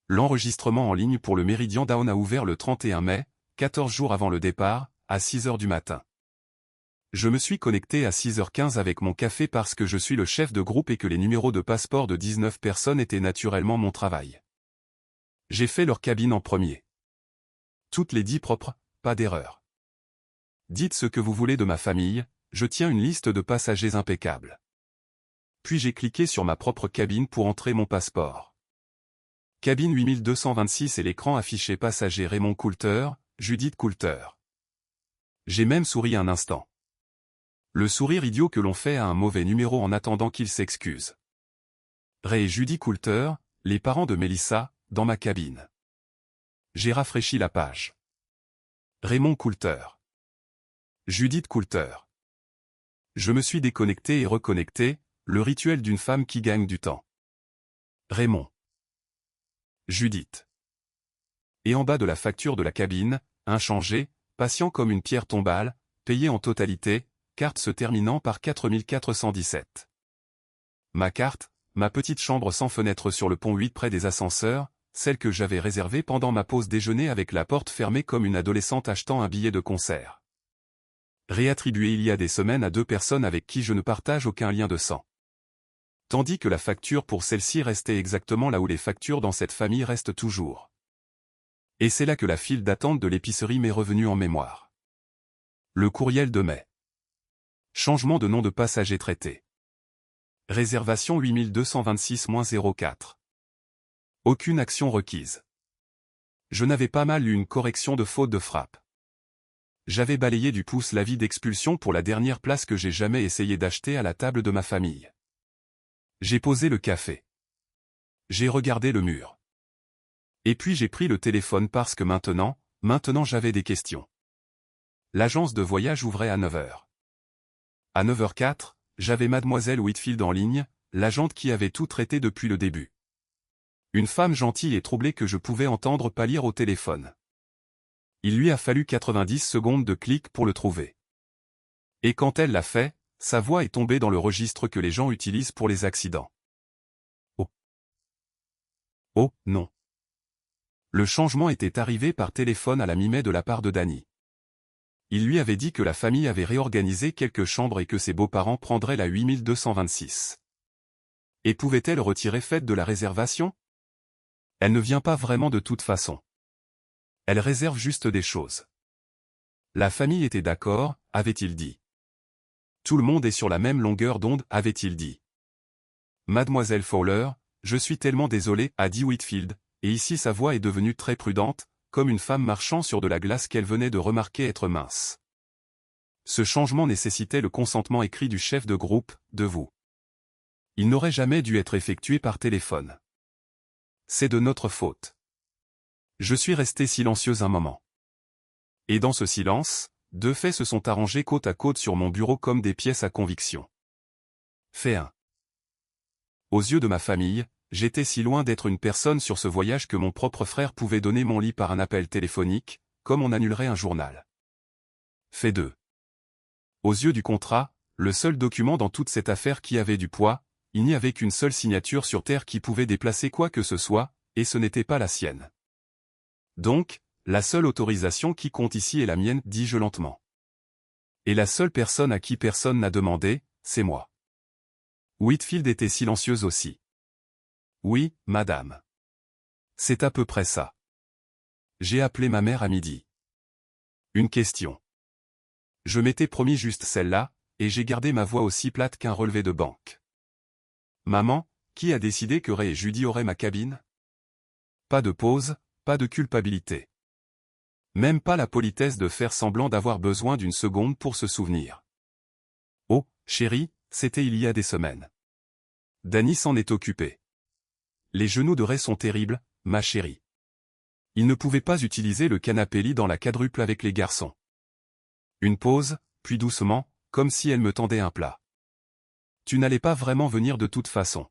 L'enregistrement en ligne pour le Méridien Down a ouvert le 31 mai, 14 jours avant le départ, à 6 h du matin. Je me suis connecté à 6h15 avec mon café parce que je suis le chef de groupe et que les numéros de passeport de 19 personnes étaient naturellement mon travail. J'ai fait leur cabine en premier. Toutes les 10 propres, pas d'erreur. Dites ce que vous voulez de ma famille, je tiens une liste de passagers impeccable. Puis j'ai cliqué sur ma propre cabine pour entrer mon passeport. Cabine 8226 et l'écran affiché passager Raymond Coulter, Judith Coulter. J'ai même souri un instant. Le sourire idiot que l'on fait à un mauvais numéro en attendant qu'il s'excuse. Ray et Judy Coulter, les parents de Melissa, dans ma cabine. J'ai rafraîchi la page. Raymond Coulter. Judith Coulter. Je me suis déconnecté et reconnecté, le rituel d'une femme qui gagne du temps. Raymond. Judith. Et en bas de la facture de la cabine, inchangé, patient comme une pierre tombale, payé en totalité, carte se terminant par 4417. Ma carte, ma petite chambre sans fenêtre sur le pont 8 près des ascenseurs, celle que j'avais réservée pendant ma pause déjeuner avec la porte fermée comme une adolescente achetant un billet de concert. Réattribuée il y a des semaines à 2 personnes avec qui je ne partage aucun lien de sang. Tandis que la facture pour celle-ci restait exactement là où les factures dans cette famille restent toujours. Et c'est là que la file d'attente de l'épicerie m'est revenue en mémoire. Le courriel de mai. Changement de nom de passager traité. Réservation 8226-04. Aucune action requise. Je n'avais pas mal eu une correction de faute de frappe. J'avais balayé du pouce l'avis d'expulsion pour la dernière place que j'ai jamais essayé d'acheter à la table de ma famille. J'ai posé le café. J'ai regardé le mur. Et puis j'ai pris le téléphone parce que maintenant j'avais des questions. L'agence de voyage ouvrait à 9h. À 9h04, j'avais Mademoiselle Whitfield en ligne, l'agente qui avait tout traité depuis le début. Une femme gentille et troublée que je pouvais entendre pâlir au téléphone. Il lui a fallu 90 secondes de clic pour le trouver. Et quand elle l'a fait, sa voix est tombée dans le registre que les gens utilisent pour les accidents. Oh. Oh, non. Le changement était arrivé par téléphone à la mi-mai de la part de Danny. Il lui avait dit que la famille avait réorganisé quelques chambres et que ses beaux-parents prendraient la 8226. Et pouvait-elle retirer fait de la réservation? Elle ne vient pas vraiment de toute façon. Elle réserve juste des choses. La famille était d'accord, avait-il dit. Tout le monde est sur la même longueur d'onde, avait-il dit. Mademoiselle Fowler, je suis tellement désolé, a dit Whitfield, et ici sa voix est devenue très prudente, comme une femme marchant sur de la glace qu'elle venait de remarquer être mince. Ce changement nécessitait le consentement écrit du chef de groupe, de vous. Il n'aurait jamais dû être effectué par téléphone. C'est de notre faute. Je suis resté silencieux un moment. Et dans ce silence, 2 faits se sont arrangés côte à côte sur mon bureau comme des pièces à conviction. Fait 1. Aux yeux de ma famille, j'étais si loin d'être une personne sur ce voyage que mon propre frère pouvait donner mon lit par un appel téléphonique, comme on annulerait un journal. Fait 2. Aux yeux du contrat, le seul document dans toute cette affaire qui avait du poids, il n'y avait qu'une seule signature sur Terre qui pouvait déplacer quoi que ce soit, et ce n'était pas la sienne. Donc, la seule autorisation qui compte ici est la mienne, dis-je lentement. Et la seule personne à qui personne n'a demandé, c'est moi. Whitfield était silencieuse aussi. Oui, madame. C'est à peu près ça. J'ai appelé ma mère à midi. Une question. Je m'étais promis juste celle-là, et j'ai gardé ma voix aussi plate qu'un relevé de banque. Maman, qui a décidé que Ray et Judy auraient ma cabine? Pas de pause, pas de culpabilité. Même pas la politesse de faire semblant d'avoir besoin d'une seconde pour se souvenir. Oh, chérie, c'était il y a des semaines. Danny s'en est occupé. Les genoux de Ray sont terribles, ma chérie. Il ne pouvait pas utiliser le canapé-lit dans la quadruple avec les garçons. Une pause, puis doucement, comme si elle me tendait un plat. Tu n'allais pas vraiment venir de toute façon.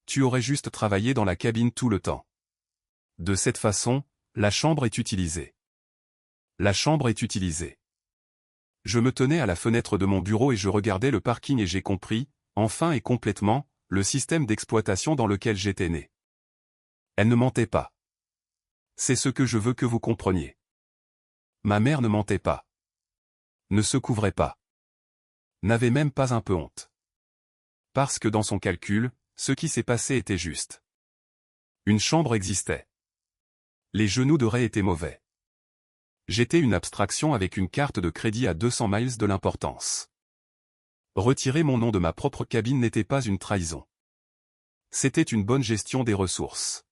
Tu aurais juste travaillé dans la cabine tout le temps. De cette façon, la chambre est utilisée. La chambre est utilisée. Je me tenais à la fenêtre de mon bureau et je regardais le parking et j'ai compris, enfin et complètement, le système d'exploitation dans lequel j'étais né. Elle ne mentait pas. C'est ce que je veux que vous compreniez. Ma mère ne mentait pas. Ne se couvrait pas. n'avait même pas un peu honte. Parce que dans son calcul, ce qui s'est passé était juste. Une chambre existait. Les genoux de Ray étaient mauvais. J'étais une abstraction avec une carte de crédit à 200 miles de l'importance. Retirer mon nom de ma propre cabine n'était pas une trahison. C'était une bonne gestion des ressources.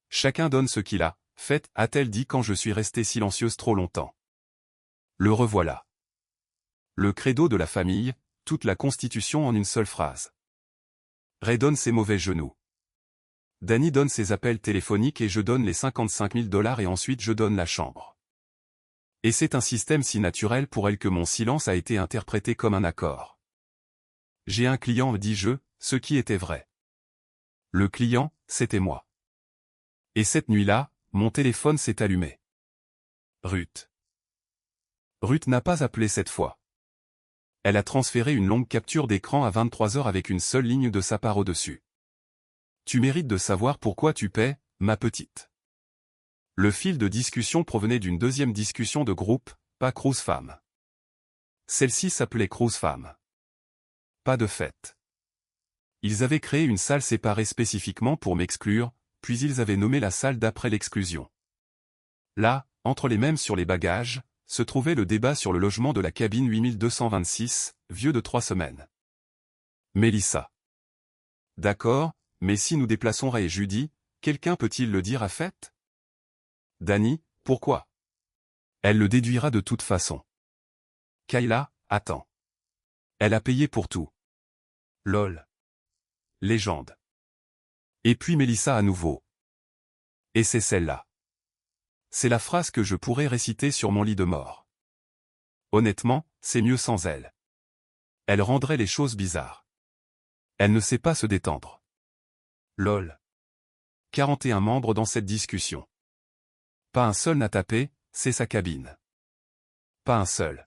Chacun donne ce qu'il a, fait, a-t-elle dit quand je suis restée silencieuse trop longtemps. Le revoilà. Le credo de la famille, toute la constitution en une seule phrase. Ray donne ses mauvais genoux. Danny donne ses appels téléphoniques et je donne les 55 000 $ et ensuite je donne la chambre. Et c'est un système si naturel pour elle que mon silence a été interprété comme un accord. J'ai un client, dis-je, ce qui était vrai. Le client, c'était moi. Et cette nuit-là, mon téléphone s'est allumé. Ruth. Ruth n'a pas appelé cette fois. Elle a transféré une longue capture d'écran à 23 heures avec une seule ligne de sa part au-dessus. Tu mérites de savoir pourquoi tu paies, ma petite. Le fil de discussion provenait d'une deuxième discussion de groupe, pas Cruise Femme. Celle-ci s'appelait Cruise Femme. Pas de fête. Ils avaient créé une salle séparée spécifiquement pour m'exclure, puis ils avaient nommé la salle d'après l'exclusion. Là, entre les mêmes sur les bagages, se trouvait le débat sur le logement de la cabine 8226, vieux de 3 semaines. Mélissa. D'accord, mais si nous déplaçons Ray et Judy, quelqu'un peut-il le dire à Fête? Danny, pourquoi? Elle le déduira de toute façon. Kayla, attends. Elle a payé pour tout. Lol. Légende. Et puis Mélissa à nouveau. Et c'est celle-là. C'est la phrase que je pourrais réciter sur mon lit de mort. Honnêtement, c'est mieux sans elle. Elle rendrait les choses bizarres. Elle ne sait pas se détendre. Lol. 41 membres dans cette discussion. Pas un seul n'a tapé, c'est sa cabine. Pas un seul.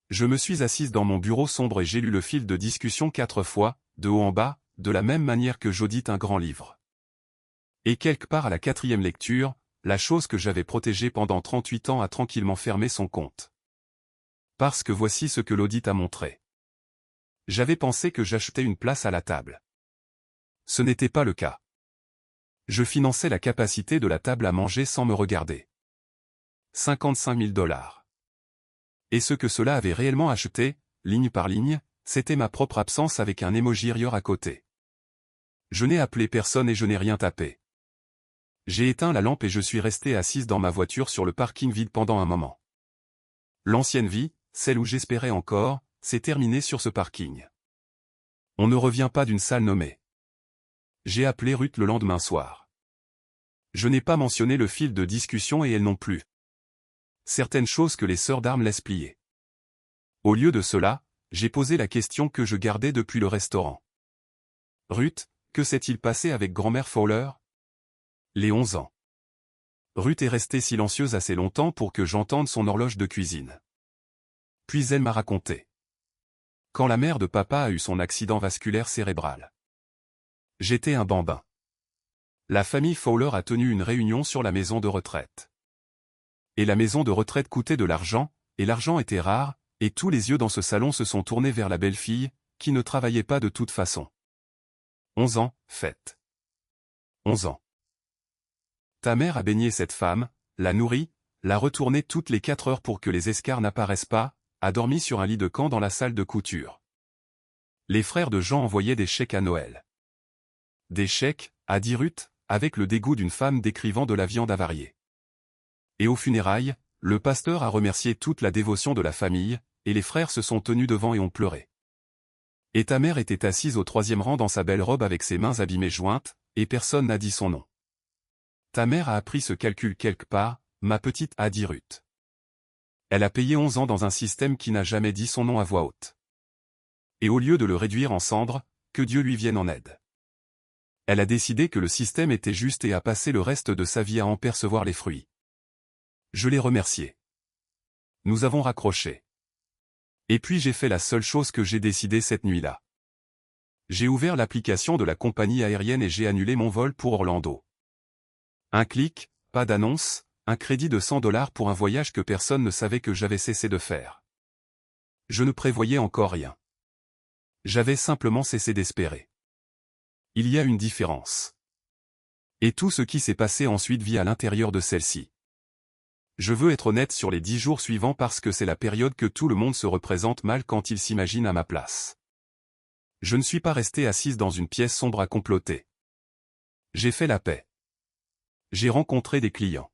Je me suis assise dans mon bureau sombre et j'ai lu le fil de discussion 4 fois, de haut en bas, de la même manière que j'audite un grand livre. Et quelque part à la 4e lecture, la chose que j'avais protégée pendant 38 ans a tranquillement fermé son compte. Parce que voici ce que l'audit a montré. J'avais pensé que j'achetais une place à la table. Ce n'était pas le cas. Je finançais la capacité de la table à manger sans me regarder. 55 000 $. Et ce que cela avait réellement acheté, ligne par ligne, c'était ma propre absence avec un emoji rire à côté. Je n'ai appelé personne et je n'ai rien tapé. J'ai éteint la lampe et je suis restée assise dans ma voiture sur le parking vide pendant un moment. L'ancienne vie, celle où j'espérais encore, s'est terminée sur ce parking. On ne revient pas d'une salle nommée. J'ai appelé Ruth le lendemain soir. Je n'ai pas mentionné le fil de discussion et elle non plus. Certaines choses que les sœurs d'armes laissent plier. Au lieu de cela, j'ai posé la question que je gardais depuis le restaurant. Ruth, que s'est-il passé avec grand-mère Fowler? Les 11 ans. Ruth est restée silencieuse assez longtemps pour que j'entende son horloge de cuisine. Puis elle m'a raconté. Quand la mère de papa a eu son accident vasculaire cérébral. J'étais un bambin. La famille Fowler a tenu une réunion sur la maison de retraite. Et la maison de retraite coûtait de l'argent, et l'argent était rare, et tous les yeux dans ce salon se sont tournés vers la belle-fille, qui ne travaillait pas de toute façon. 11 ans, fête. 11 ans. Ta mère a baigné cette femme, l'a nourrie, l'a retournée toutes les 4 heures pour que les escarres n'apparaissent pas, a dormi sur un lit de camp dans la salle de couture. Les frères de Jean envoyaient des chèques à Noël. Des chèques, a dit Ruth, avec le dégoût d'une femme décrivant de la viande avariée. Et aux funérailles, le pasteur a remercié toute la dévotion de la famille, et les frères se sont tenus devant et ont pleuré. Et ta mère était assise au 3e rang dans sa belle robe avec ses mains abîmées jointes, et personne n'a dit son nom. Ta mère a appris ce calcul quelque part, ma petite, a dit Ruth. Elle a payé 11 ans dans un système qui n'a jamais dit son nom à voix haute. Et au lieu de le réduire en cendres, que Dieu lui vienne en aide. Elle a décidé que le système était juste et a passé le reste de sa vie à en percevoir les fruits. Je l'ai remercié. Nous avons raccroché. Et puis j'ai fait la seule chose que j'ai décidé cette nuit-là. J'ai ouvert l'application de la compagnie aérienne et j'ai annulé mon vol pour Orlando. Un clic, pas d'annonce, un crédit de 100 $ pour un voyage que personne ne savait que j'avais cessé de faire. Je ne prévoyais encore rien. J'avais simplement cessé d'espérer. Il y a une différence. Et tout ce qui s'est passé ensuite vit à l'intérieur de celle-ci. Je veux être honnête sur les 10 jours suivants parce que c'est la période que tout le monde se représente mal quand il s'imagine à ma place. Je ne suis pas resté assise dans une pièce sombre à comploter. J'ai fait la paix. J'ai rencontré des clients.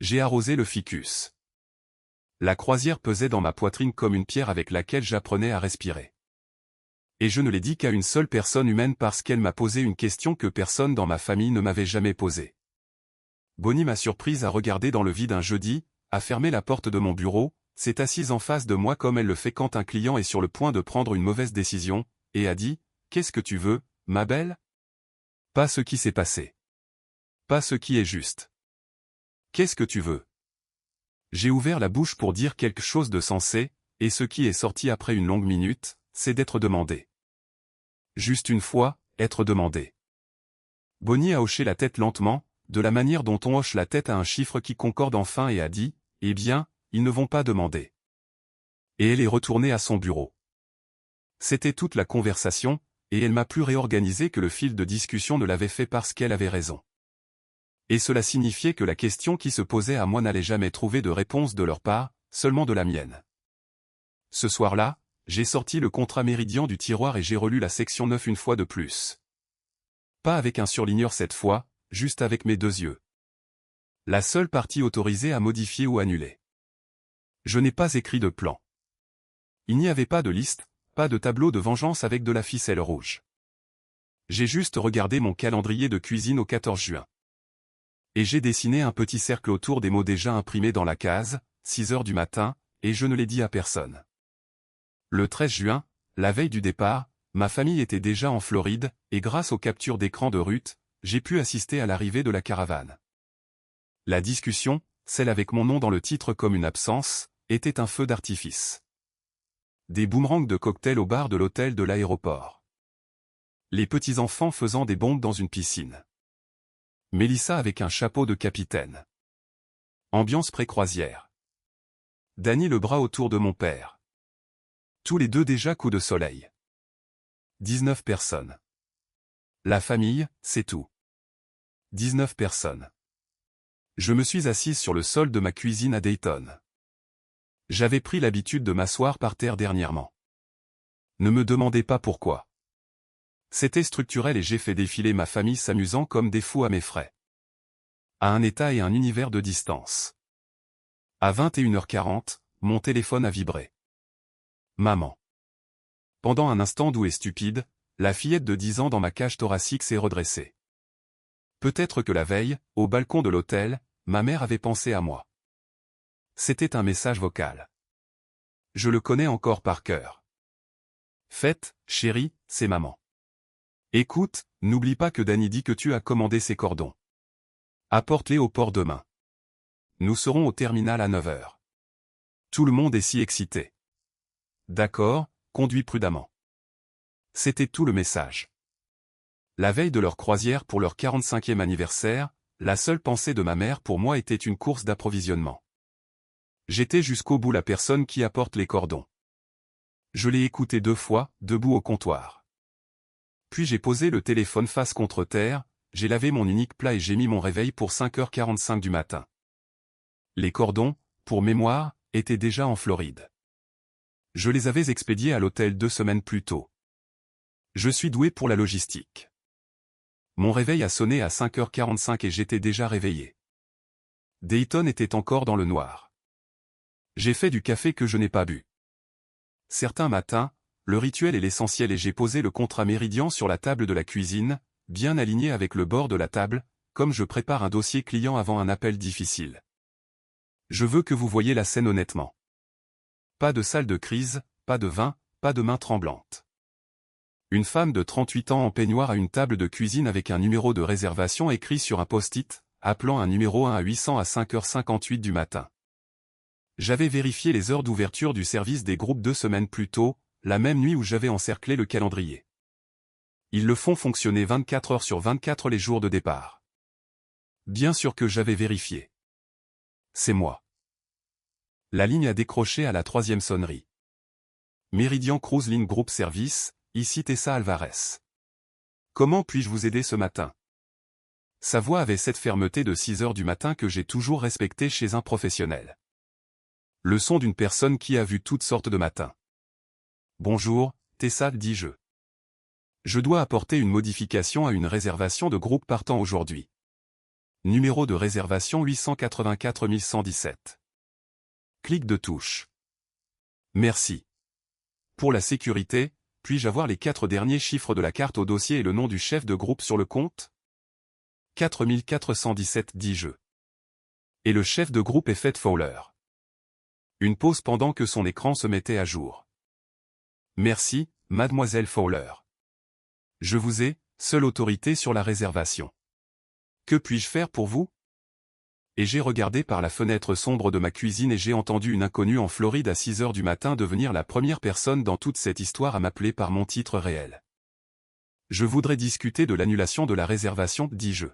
J'ai arrosé le ficus. La croisière pesait dans ma poitrine comme une pierre avec laquelle j'apprenais à respirer. Et je ne l'ai dit qu'à une seule personne humaine parce qu'elle m'a posé une question que personne dans ma famille ne m'avait jamais posée. Bonnie m'a surprise à regarder dans le vide un jeudi, a fermé la porte de mon bureau, s'est assise en face de moi comme elle le fait quand un client est sur le point de prendre une mauvaise décision, et a dit « Qu'est-ce que tu veux, ma belle ?» Pas ce qui s'est passé. Pas ce qui est juste. Qu'est-ce que tu veux? J'ai ouvert la bouche pour dire quelque chose de sensé, et ce qui est sorti après une longue minute, c'est d'être demandé. Juste une fois, être demandé. Bonnie a hoché la tête lentement, de la manière dont on hoche la tête à un chiffre qui concorde enfin et a dit « Eh bien, ils ne vont pas demander. » Et elle est retournée à son bureau. C'était toute la conversation, et elle m'a plus réorganisé que le fil de discussion ne l'avait fait parce qu'elle avait raison. Et cela signifiait que la question qui se posait à moi n'allait jamais trouver de réponse de leur part, seulement de la mienne. Ce soir-là, j'ai sorti le contrat Méridien du tiroir et j'ai relu la section 9 une fois de plus. Pas avec un surligneur cette fois, juste avec mes 2 yeux. La seule partie autorisée à modifier ou annuler. Je n'ai pas écrit de plan. Il n'y avait pas de liste, pas de tableau de vengeance avec de la ficelle rouge. J'ai juste regardé mon calendrier de cuisine au 14 juin. Et j'ai dessiné un petit cercle autour des mots déjà imprimés dans la case, 6 heures du matin, et je ne l'ai dit à personne. Le 13 juin, la veille du départ, ma famille était déjà en Floride, et grâce aux captures d'écran de Ruth, j'ai pu assister à l'arrivée de la caravane. La discussion, celle avec mon nom dans le titre comme une absence, était un feu d'artifice. Des boomerangs de cocktails au bar de l'hôtel de l'aéroport. Les petits-enfants faisant des bombes dans une piscine. Mélissa avec un chapeau de capitaine. Ambiance pré-croisière. Danny le bras autour de mon père. Tous les deux déjà coups de soleil. 19 personnes. La famille, c'est tout. 19 personnes. Je me suis assise sur le sol de ma cuisine à Dayton. J'avais pris l'habitude de m'asseoir par terre dernièrement. Ne me demandez pas pourquoi. C'était structurel et j'ai fait défiler ma famille s'amusant comme des fous à mes frais. À un état et un univers de distance. À 21h40, mon téléphone a vibré. Maman. Pendant un instant doux et stupide, la fillette de 10 ans dans ma cage thoracique s'est redressée. Peut-être que la veille, au balcon de l'hôtel, ma mère avait pensé à moi. C'était un message vocal. Je le connais encore par cœur. Faites, chérie, c'est maman. Écoute, n'oublie pas que Danny dit que tu as commandé ces cordons. Apporte-les au port demain. Nous serons au terminal à 9h. Tout le monde est si excité. D'accord, conduis prudemment. C'était tout le message. La veille de leur croisière pour leur 45e anniversaire, la seule pensée de ma mère pour moi était une course d'approvisionnement. J'étais jusqu'au bout la personne qui apporte les cordons. Je l'ai écouté 2 fois, debout au comptoir. Puis j'ai posé le téléphone face contre terre, j'ai lavé mon unique plat et j'ai mis mon réveil pour 5h45 du matin. Les cordons, pour mémoire, étaient déjà en Floride. Je les avais expédiés à l'hôtel 2 semaines plus tôt. Je suis doué pour la logistique. Mon réveil a sonné à 5h45 et j'étais déjà réveillé. Dayton était encore dans le noir. J'ai fait du café que je n'ai pas bu. Certains matins, le rituel est l'essentiel et j'ai posé le contrat Méridien sur la table de la cuisine, bien aligné avec le bord de la table, comme je prépare un dossier client avant un appel difficile. Je veux que vous voyiez la scène honnêtement. Pas de salle de crise, pas de vin, pas de mains tremblantes. Une femme de 38 ans en peignoir à une table de cuisine avec un numéro de réservation écrit sur un post-it, appelant un numéro 1 à 800 à 5h58 du matin. J'avais vérifié les heures d'ouverture du service des groupes 2 semaines plus tôt, la même nuit où j'avais encerclé le calendrier. Ils le font fonctionner 24 heures sur 24 les jours de départ. Bien sûr que j'avais vérifié. C'est moi. La ligne a décroché à la 3e sonnerie. Meridian Cruise Line Group Service, ici Tessa Alvarez. Comment puis-je vous aider ce matin? Sa voix avait cette fermeté de 6 heures du matin que j'ai toujours respectée chez un professionnel. Le son d'une personne qui a vu toutes sortes de matins. Bonjour, Tessa, dis-je. Je dois apporter une modification à une réservation de groupe partant aujourd'hui. Numéro de réservation 884 117. Clic de touche. Merci. Pour la sécurité, puis-je avoir les 4 derniers chiffres de la carte au dossier et le nom du chef de groupe sur le compte? 4417 dis-je. Et le chef de groupe est Fred Fowler. Une pause pendant que son écran se mettait à jour. Merci, mademoiselle Fowler. Je vous ai, seule autorité sur la réservation. Que puis-je faire pour vous? Et j'ai regardé par la fenêtre sombre de ma cuisine et j'ai entendu une inconnue en Floride à 6 heures du matin devenir la première personne dans toute cette histoire à m'appeler par mon titre réel. Je voudrais discuter de l'annulation de la réservation, dis-je.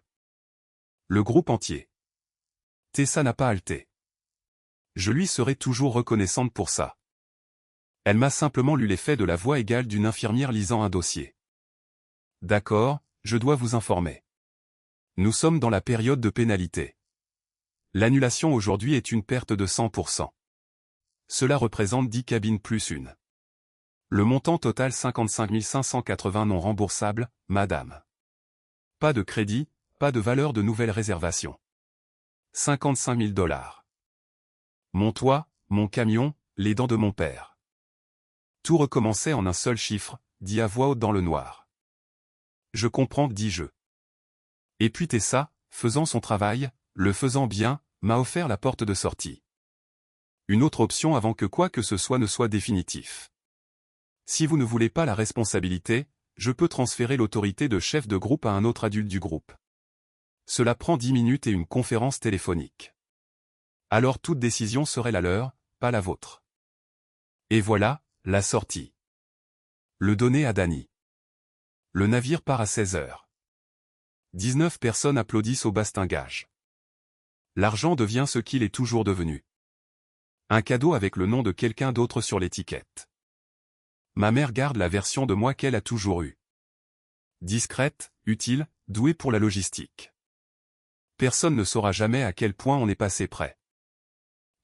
Le groupe entier. Tessa n'a pas halté. Je lui serai toujours reconnaissante pour ça. Elle m'a simplement lu l'effet de la voix égale d'une infirmière lisant un dossier. D'accord, je dois vous informer. Nous sommes dans la période de pénalité. L'annulation aujourd'hui est une perte de 100%. Cela représente 10 cabines plus une. Le montant total 55 580 non remboursables, madame. Pas de crédit, pas de valeur de nouvelle réservation. 55 000 $. Mon toit, mon camion, les dents de mon père. Tout recommençait en un seul chiffre, dit à voix haute dans le noir. Je comprends, dis-je. Et puis Tessa, faisant son travail, le faisant bien, m'a offert la porte de sortie. Une autre option avant que quoi que ce soit ne soit définitif. Si vous ne voulez pas la responsabilité, je peux transférer l'autorité de chef de groupe à un autre adulte du groupe. Cela prend 10 minutes et une conférence téléphonique. Alors toute décision serait la leur, pas la vôtre. Et voilà, la sortie. Le donner à Danny. Le navire part à 16 heures. 19 personnes applaudissent au bastingage. L'argent devient ce qu'il est toujours devenu. Un cadeau avec le nom de quelqu'un d'autre sur l'étiquette. Ma mère garde la version de moi qu'elle a toujours eue. Discrète, utile, douée pour la logistique. Personne ne saura jamais à quel point on est passé près.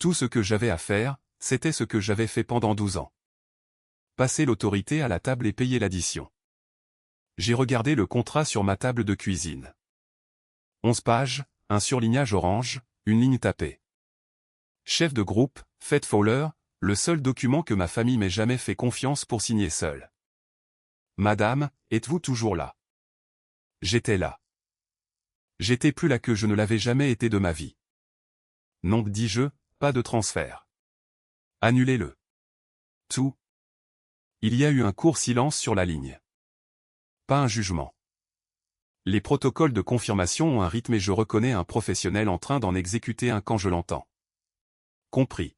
Tout ce que j'avais à faire, c'était ce que j'avais fait pendant 12 ans. Passer l'autorité à la table et payer l'addition. J'ai regardé le contrat sur ma table de cuisine. 11 pages, un surlignage orange, une ligne tapée. Chef de groupe, Fred Fowler, le seul document que ma famille m'ait jamais fait confiance pour signer seul. Madame, êtes-vous toujours là? J'étais là. J'étais plus là que je ne l'avais jamais été de ma vie. Non, dis-je, pas de transfert. Annulez-le. Tout. Il y a eu un court silence sur la ligne. Pas un jugement. Les protocoles de confirmation ont un rythme et je reconnais un professionnel en train d'en exécuter un quand je l'entends. Compris.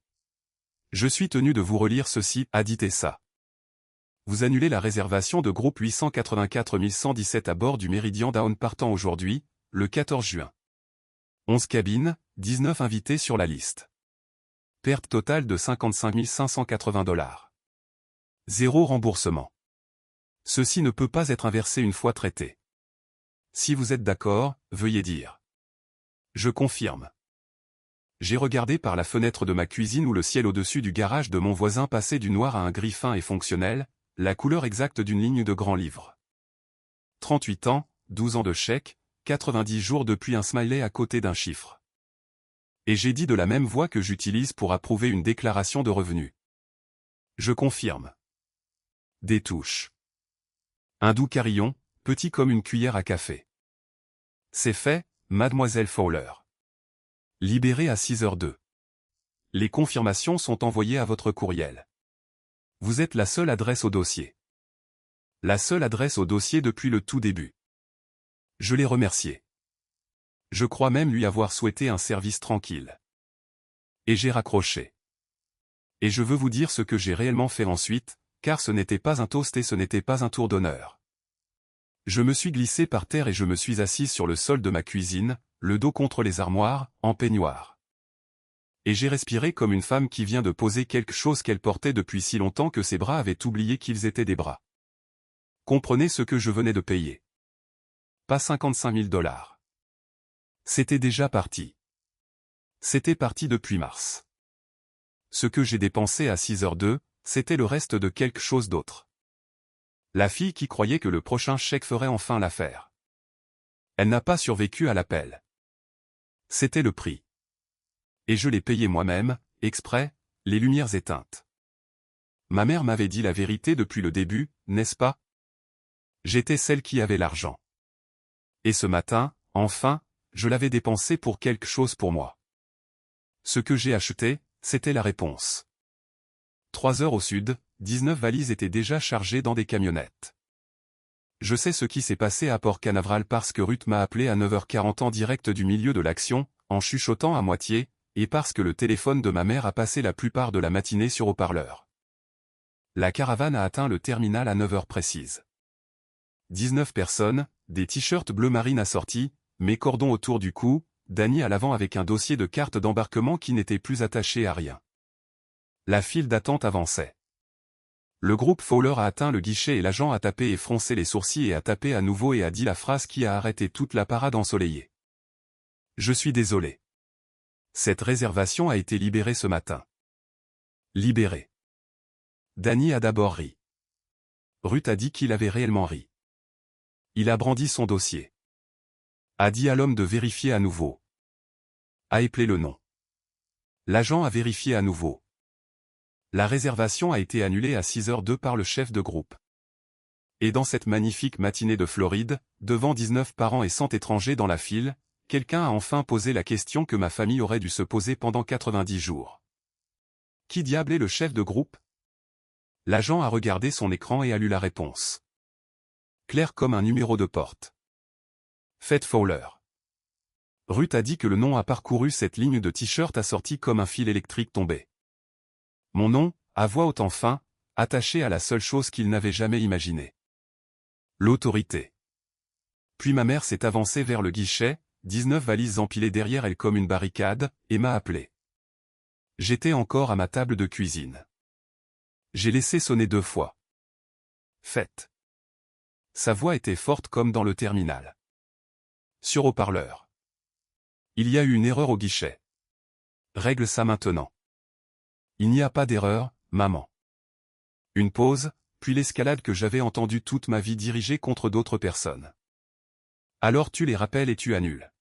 Je suis tenu de vous relire ceci, a dit Tessa. Vous annulez la réservation de groupe 884 117 à bord du Meridian Down partant aujourd'hui, le 14 juin. 11 cabines, 19 invités sur la liste. Perte totale de 55 580 $. Zéro remboursement. Ceci ne peut pas être inversé une fois traité. Si vous êtes d'accord, veuillez dire. Je confirme. J'ai regardé par la fenêtre de ma cuisine où le ciel au-dessus du garage de mon voisin passait du noir à un gris fin et fonctionnel, la couleur exacte d'une ligne de grand livre. 38 ans, 12 ans de chèque, 90 jours depuis un smiley à côté d'un chiffre. Et j'ai dit de la même voix que j'utilise pour approuver une déclaration de revenus. Je confirme. Des touches. Un doux carillon, petit comme une cuillère à café. C'est fait, mademoiselle Fowler. Libéré à 6h02. Les confirmations sont envoyées à votre courriel. Vous êtes la seule adresse au dossier. La seule adresse au dossier depuis le tout début. Je l'ai remercié. Je crois même lui avoir souhaité un service tranquille. Et j'ai raccroché. Et je veux vous dire ce que j'ai réellement fait ensuite, car ce n'était pas un toast et ce n'était pas un tour d'honneur. Je me suis glissé par terre et je me suis assis sur le sol de ma cuisine, le dos contre les armoires, en peignoir. Et j'ai respiré comme une femme qui vient de poser quelque chose qu'elle portait depuis si longtemps que ses bras avaient oublié qu'ils étaient des bras. Comprenez ce que je venais de payer. Pas 55 000 $. C'était déjà parti. C'était parti depuis mars. Ce que j'ai dépensé à 6h02, c'était le reste de quelque chose d'autre. La fille qui croyait que le prochain chèque ferait enfin l'affaire. Elle n'a pas survécu à l'appel. C'était le prix. Et je l'ai payé moi-même, exprès, les lumières éteintes. Ma mère m'avait dit la vérité depuis le début, n'est-ce pas? J'étais celle qui avait l'argent. Et ce matin, enfin, je l'avais dépensé pour quelque chose pour moi. Ce que j'ai acheté, c'était la réponse. 3 heures au sud, 19 valises étaient déjà chargées dans des camionnettes. Je sais ce qui s'est passé à Port Canaveral parce que Ruth m'a appelé à 9h40 en direct du milieu de l'action, en chuchotant à moitié, et parce que le téléphone de ma mère a passé la plupart de la matinée sur haut-parleur. La caravane a atteint le terminal à 9h précise. 19 personnes, des t-shirts bleu marine assortis, mes cordons autour du cou, Danny à l'avant avec un dossier de carte d'embarquement qui n'était plus attaché à rien. La file d'attente avançait. Le groupe Fowler a atteint le guichet et l'agent a tapé et froncé les sourcils et a tapé à nouveau et a dit la phrase qui a arrêté toute la parade ensoleillée. Je suis désolé. Cette réservation a été libérée ce matin. Libérée. Danny a d'abord ri. Ruth a dit qu'il avait réellement ri. Il a brandi son dossier. A dit à l'homme de vérifier à nouveau. A éplé le nom. L'agent a vérifié à nouveau. La réservation a été annulée à 6h02 par le chef de groupe. Et dans cette magnifique matinée de Floride, devant 19 parents et 100 étrangers dans la file, quelqu'un a enfin posé la question que ma famille aurait dû se poser pendant 90 jours. Qui diable est le chef de groupe? L'agent a regardé son écran et a lu la réponse. Clair comme un numéro de porte. Faites Fowler. Ruth a dit que le nom a parcouru cette ligne de t-shirt assortie comme un fil électrique tombé. Mon nom, à voix haute enfin, attaché à la seule chose qu'il n'avait jamais imaginée. L'autorité. Puis ma mère s'est avancée vers le guichet, 19 valises empilées derrière elle comme une barricade, et m'a appelé. J'étais encore à ma table de cuisine. J'ai laissé sonner 2 fois. Faites. Sa voix était forte comme dans le terminal. Sur haut-parleur. Il y a eu une erreur au guichet. Règle ça maintenant. Il n'y a pas d'erreur, maman. Une pause, puis l'escalade que j'avais entendue toute ma vie dirigée contre d'autres personnes. Alors tu les rappelles et tu annules.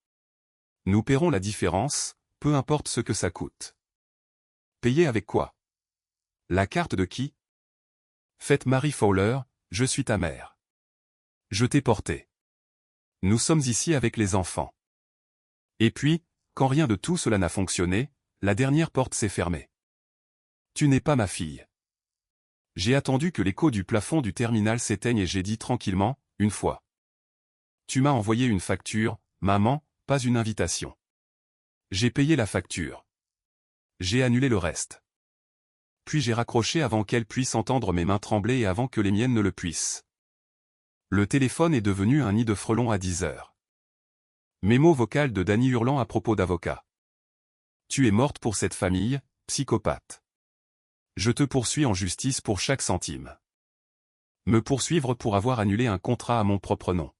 Nous paierons la différence, peu importe ce que ça coûte. Payer avec quoi? La carte de qui? Faites Mary Fowler, je suis ta mère. Je t'ai porté. Nous sommes ici avec les enfants. Et puis, quand rien de tout cela n'a fonctionné, la dernière porte s'est fermée. Tu n'es pas ma fille. J'ai attendu que l'écho du plafond du terminal s'éteigne et j'ai dit tranquillement, une fois. Tu m'as envoyé une facture, maman, pas une invitation. J'ai payé la facture. J'ai annulé le reste. Puis j'ai raccroché avant qu'elle puisse entendre mes mains trembler et avant que les miennes ne le puissent. Le téléphone est devenu un nid de frelons à 10h. Mémo vocal de Danny hurlant à propos d'avocat. Tu es morte pour cette famille, psychopathe. Je te poursuis en justice pour chaque centime. Me poursuivre pour avoir annulé un contrat à mon propre nom.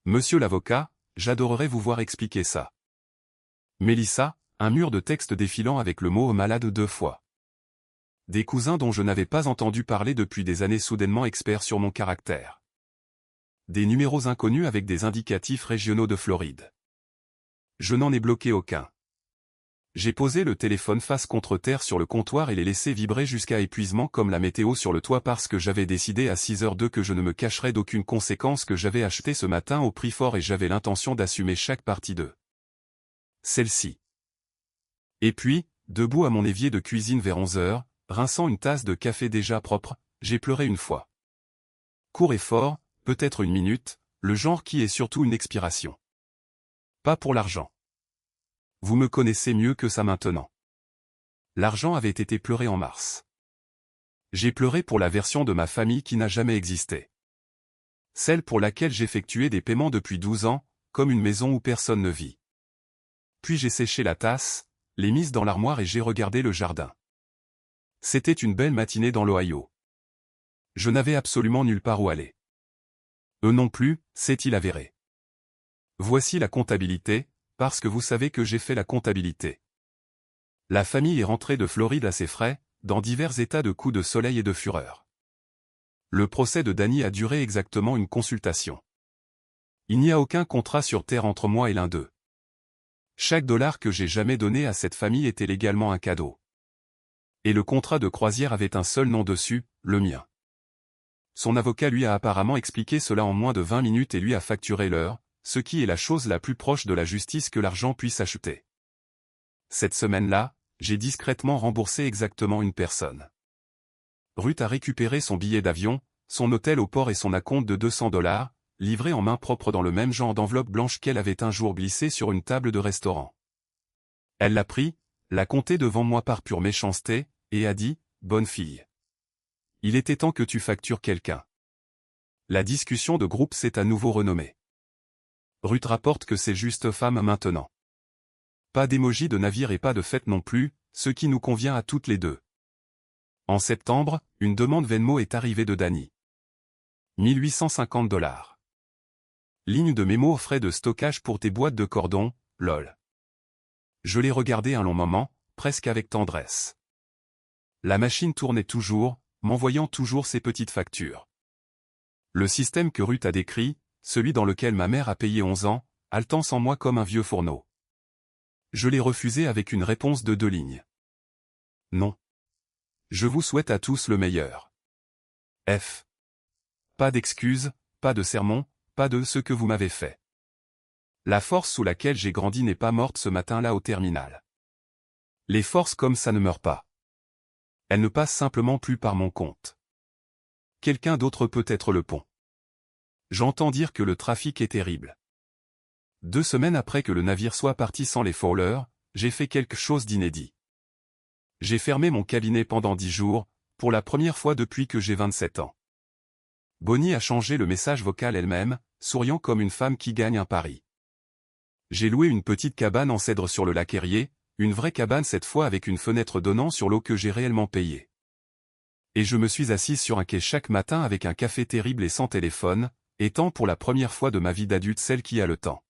Monsieur l'avocat, j'adorerais vous voir expliquer ça. Mélissa, un mur de texte défilant avec le mot malade 2 fois. Des cousins dont je n'avais pas entendu parler depuis des années soudainement experts sur mon caractère. Des numéros inconnus avec des indicatifs régionaux de Floride. Je n'en ai bloqué aucun. J'ai posé le téléphone face contre terre sur le comptoir et l'ai laissé vibrer jusqu'à épuisement comme la météo sur le toit parce que j'avais décidé à 6h02 que je ne me cacherais d'aucune conséquence que j'avais acheté ce matin au prix fort et j'avais l'intention d'assumer chaque partie de celle-ci. Et puis, debout à mon évier de cuisine vers 11h, rinçant une tasse de café déjà propre, j'ai pleuré une fois. Court et fort, peut-être une minute, le genre qui est surtout une expiration. Pas pour l'argent. Vous me connaissez mieux que ça maintenant. L'argent avait été pleuré en mars. J'ai pleuré pour la version de ma famille qui n'a jamais existé. Celle pour laquelle j'effectuais des paiements depuis 12 ans, comme une maison où personne ne vit. Puis j'ai séché la tasse, les mises dans l'armoire et j'ai regardé le jardin. C'était une belle matinée dans l'Ohio. Je n'avais absolument nulle part où aller. Eux non plus, c'est-il avéré. Voici la comptabilité, parce que vous savez que j'ai fait la comptabilité. La famille est rentrée de Floride à ses frais, dans divers états de coups de soleil et de fureur. Le procès de Danny a duré exactement une consultation. Il n'y a aucun contrat sur terre entre moi et l'un d'eux. Chaque dollar que j'ai jamais donné à cette famille était légalement un cadeau. Et le contrat de croisière avait un seul nom dessus, le mien. Son avocat lui a apparemment expliqué cela en moins de 20 minutes et lui a facturé l'heure, ce qui est la chose la plus proche de la justice que l'argent puisse acheter. Cette semaine-là, j'ai discrètement remboursé exactement une personne. Ruth a récupéré son billet d'avion, son hôtel au port et son acompte de 200 $, livré en main propre dans le même genre d'enveloppe blanche qu'elle avait un jour glissée sur une table de restaurant. Elle l'a pris, l'a compté devant moi par pure méchanceté, et a dit, « Bonne fille. Il était temps que tu factures quelqu'un. » La discussion de groupe s'est à nouveau renommée. Ruth rapporte que c'est juste femme maintenant. Pas d'émoji de navire et pas de fête non plus, ce qui nous convient à toutes les deux. En septembre, une demande Venmo est arrivée de Danny. 1850 $. Ligne de mémo aux frais de stockage pour tes boîtes de cordon, lol. Je l'ai regardé un long moment, presque avec tendresse. La machine tournait toujours, m'envoyant toujours ces petites factures. Le système que Ruth a décrit, celui dans lequel ma mère a payé 11 ans, haletant sans moi comme un vieux fourneau. Je l'ai refusé avec une réponse de 2 lignes. Non. Je vous souhaite à tous le meilleur. F. Pas d'excuses, pas de sermon, pas de ce que vous m'avez fait. La force sous laquelle j'ai grandi n'est pas morte ce matin-là au terminal. Les forces comme ça ne meurent pas. Elles ne passent simplement plus par mon compte. Quelqu'un d'autre peut être le pont. J'entends dire que le trafic est terrible. 2 semaines après que le navire soit parti sans les Fowler, j'ai fait quelque chose d'inédit. J'ai fermé mon cabinet pendant 10 jours, pour la première fois depuis que j'ai 27 ans. Bonnie a changé le message vocal elle-même, souriant comme une femme qui gagne un pari. J'ai loué une petite cabane en cèdre sur le lac Erie, une vraie cabane cette fois avec une fenêtre donnant sur l'eau que j'ai réellement payée. Et je me suis assise sur un quai chaque matin avec un café terrible et sans téléphone, étant pour la première fois de ma vie d'adulte celle qui a le temps.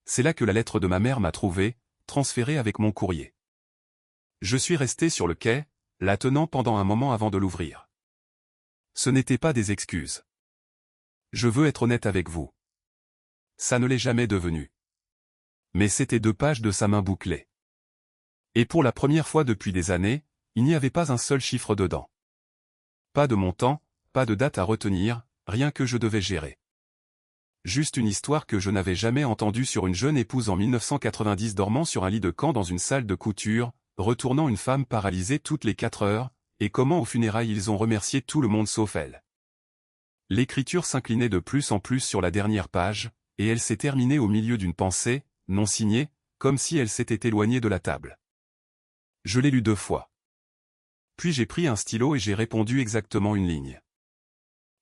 C'est là que la lettre de ma mère m'a trouvé, transférée avec mon courrier. Je suis resté sur le quai, la tenant pendant un moment avant de l'ouvrir. Ce n'était pas des excuses. Je veux être honnête avec vous. Ça ne l'est jamais devenu. Mais c'était 2 pages de sa main bouclée. Et pour la première fois depuis des années, il n'y avait pas un seul chiffre dedans. Pas de montant, pas de date à retenir, rien que je devais gérer. Juste une histoire que je n'avais jamais entendue sur une jeune épouse en 1990 dormant sur un lit de camp dans une salle de couture, retournant une femme paralysée toutes les 4 heures, et comment aux funérailles ils ont remercié tout le monde sauf elle. L'écriture s'inclinait de plus en plus sur la dernière page, et elle s'est terminée au milieu d'une pensée, non signée, comme si elle s'était éloignée de la table. Je l'ai lu 2 fois. Puis j'ai pris un stylo et j'ai répondu exactement une ligne.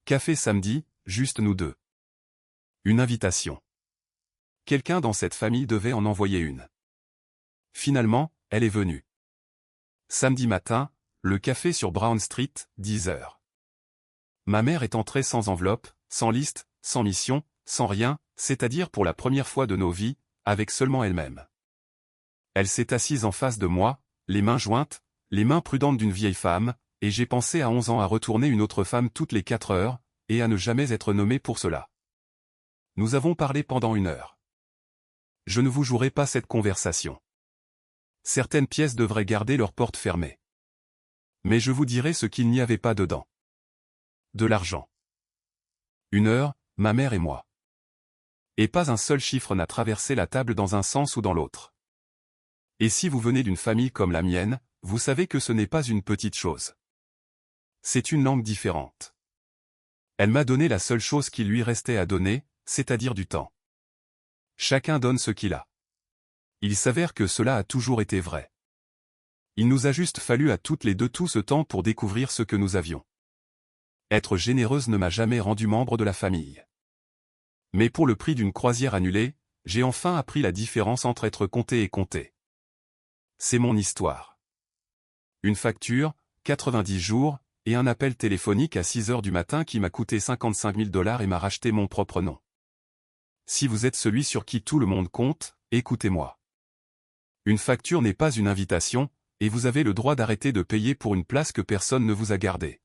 Café samedi, juste nous deux. Une invitation. Quelqu'un dans cette famille devait en envoyer une. Finalement, elle est venue. Samedi matin, le café sur Brown Street, 10 heures. Ma mère est entrée sans enveloppe, sans liste, sans mission, sans rien, c'est-à-dire pour la première fois de nos vies, avec seulement elle-même. Elle s'est assise en face de moi, les mains jointes, les mains prudentes d'une vieille femme, et j'ai pensé à 11 ans à retourner une autre femme toutes les 4 heures, et à ne jamais être nommé pour cela. Nous avons parlé pendant 1 heure. Je ne vous jouerai pas cette conversation. Certaines pièces devraient garder leurs portes fermées. Mais je vous dirai ce qu'il n'y avait pas dedans. De l'argent. 1 heure, ma mère et moi. Et pas un seul chiffre n'a traversé la table dans un sens ou dans l'autre. Et si vous venez d'une famille comme la mienne, vous savez que ce n'est pas une petite chose. C'est une langue différente. Elle m'a donné la seule chose qui lui restait à donner, c'est-à-dire du temps. Chacun donne ce qu'il a. Il s'avère que cela a toujours été vrai. Il nous a juste fallu à toutes les deux tout ce temps pour découvrir ce que nous avions. Être généreuse ne m'a jamais rendu membre de la famille. Mais pour le prix d'une croisière annulée, j'ai enfin appris la différence entre être compté et compté. C'est mon histoire. Une facture, 90 jours, et un appel téléphonique à 6 heures du matin qui m'a coûté 55 000 $ et m'a racheté mon propre nom. Si vous êtes celui sur qui tout le monde compte, écoutez-moi. Une facture n'est pas une invitation, et vous avez le droit d'arrêter de payer pour une place que personne ne vous a gardée.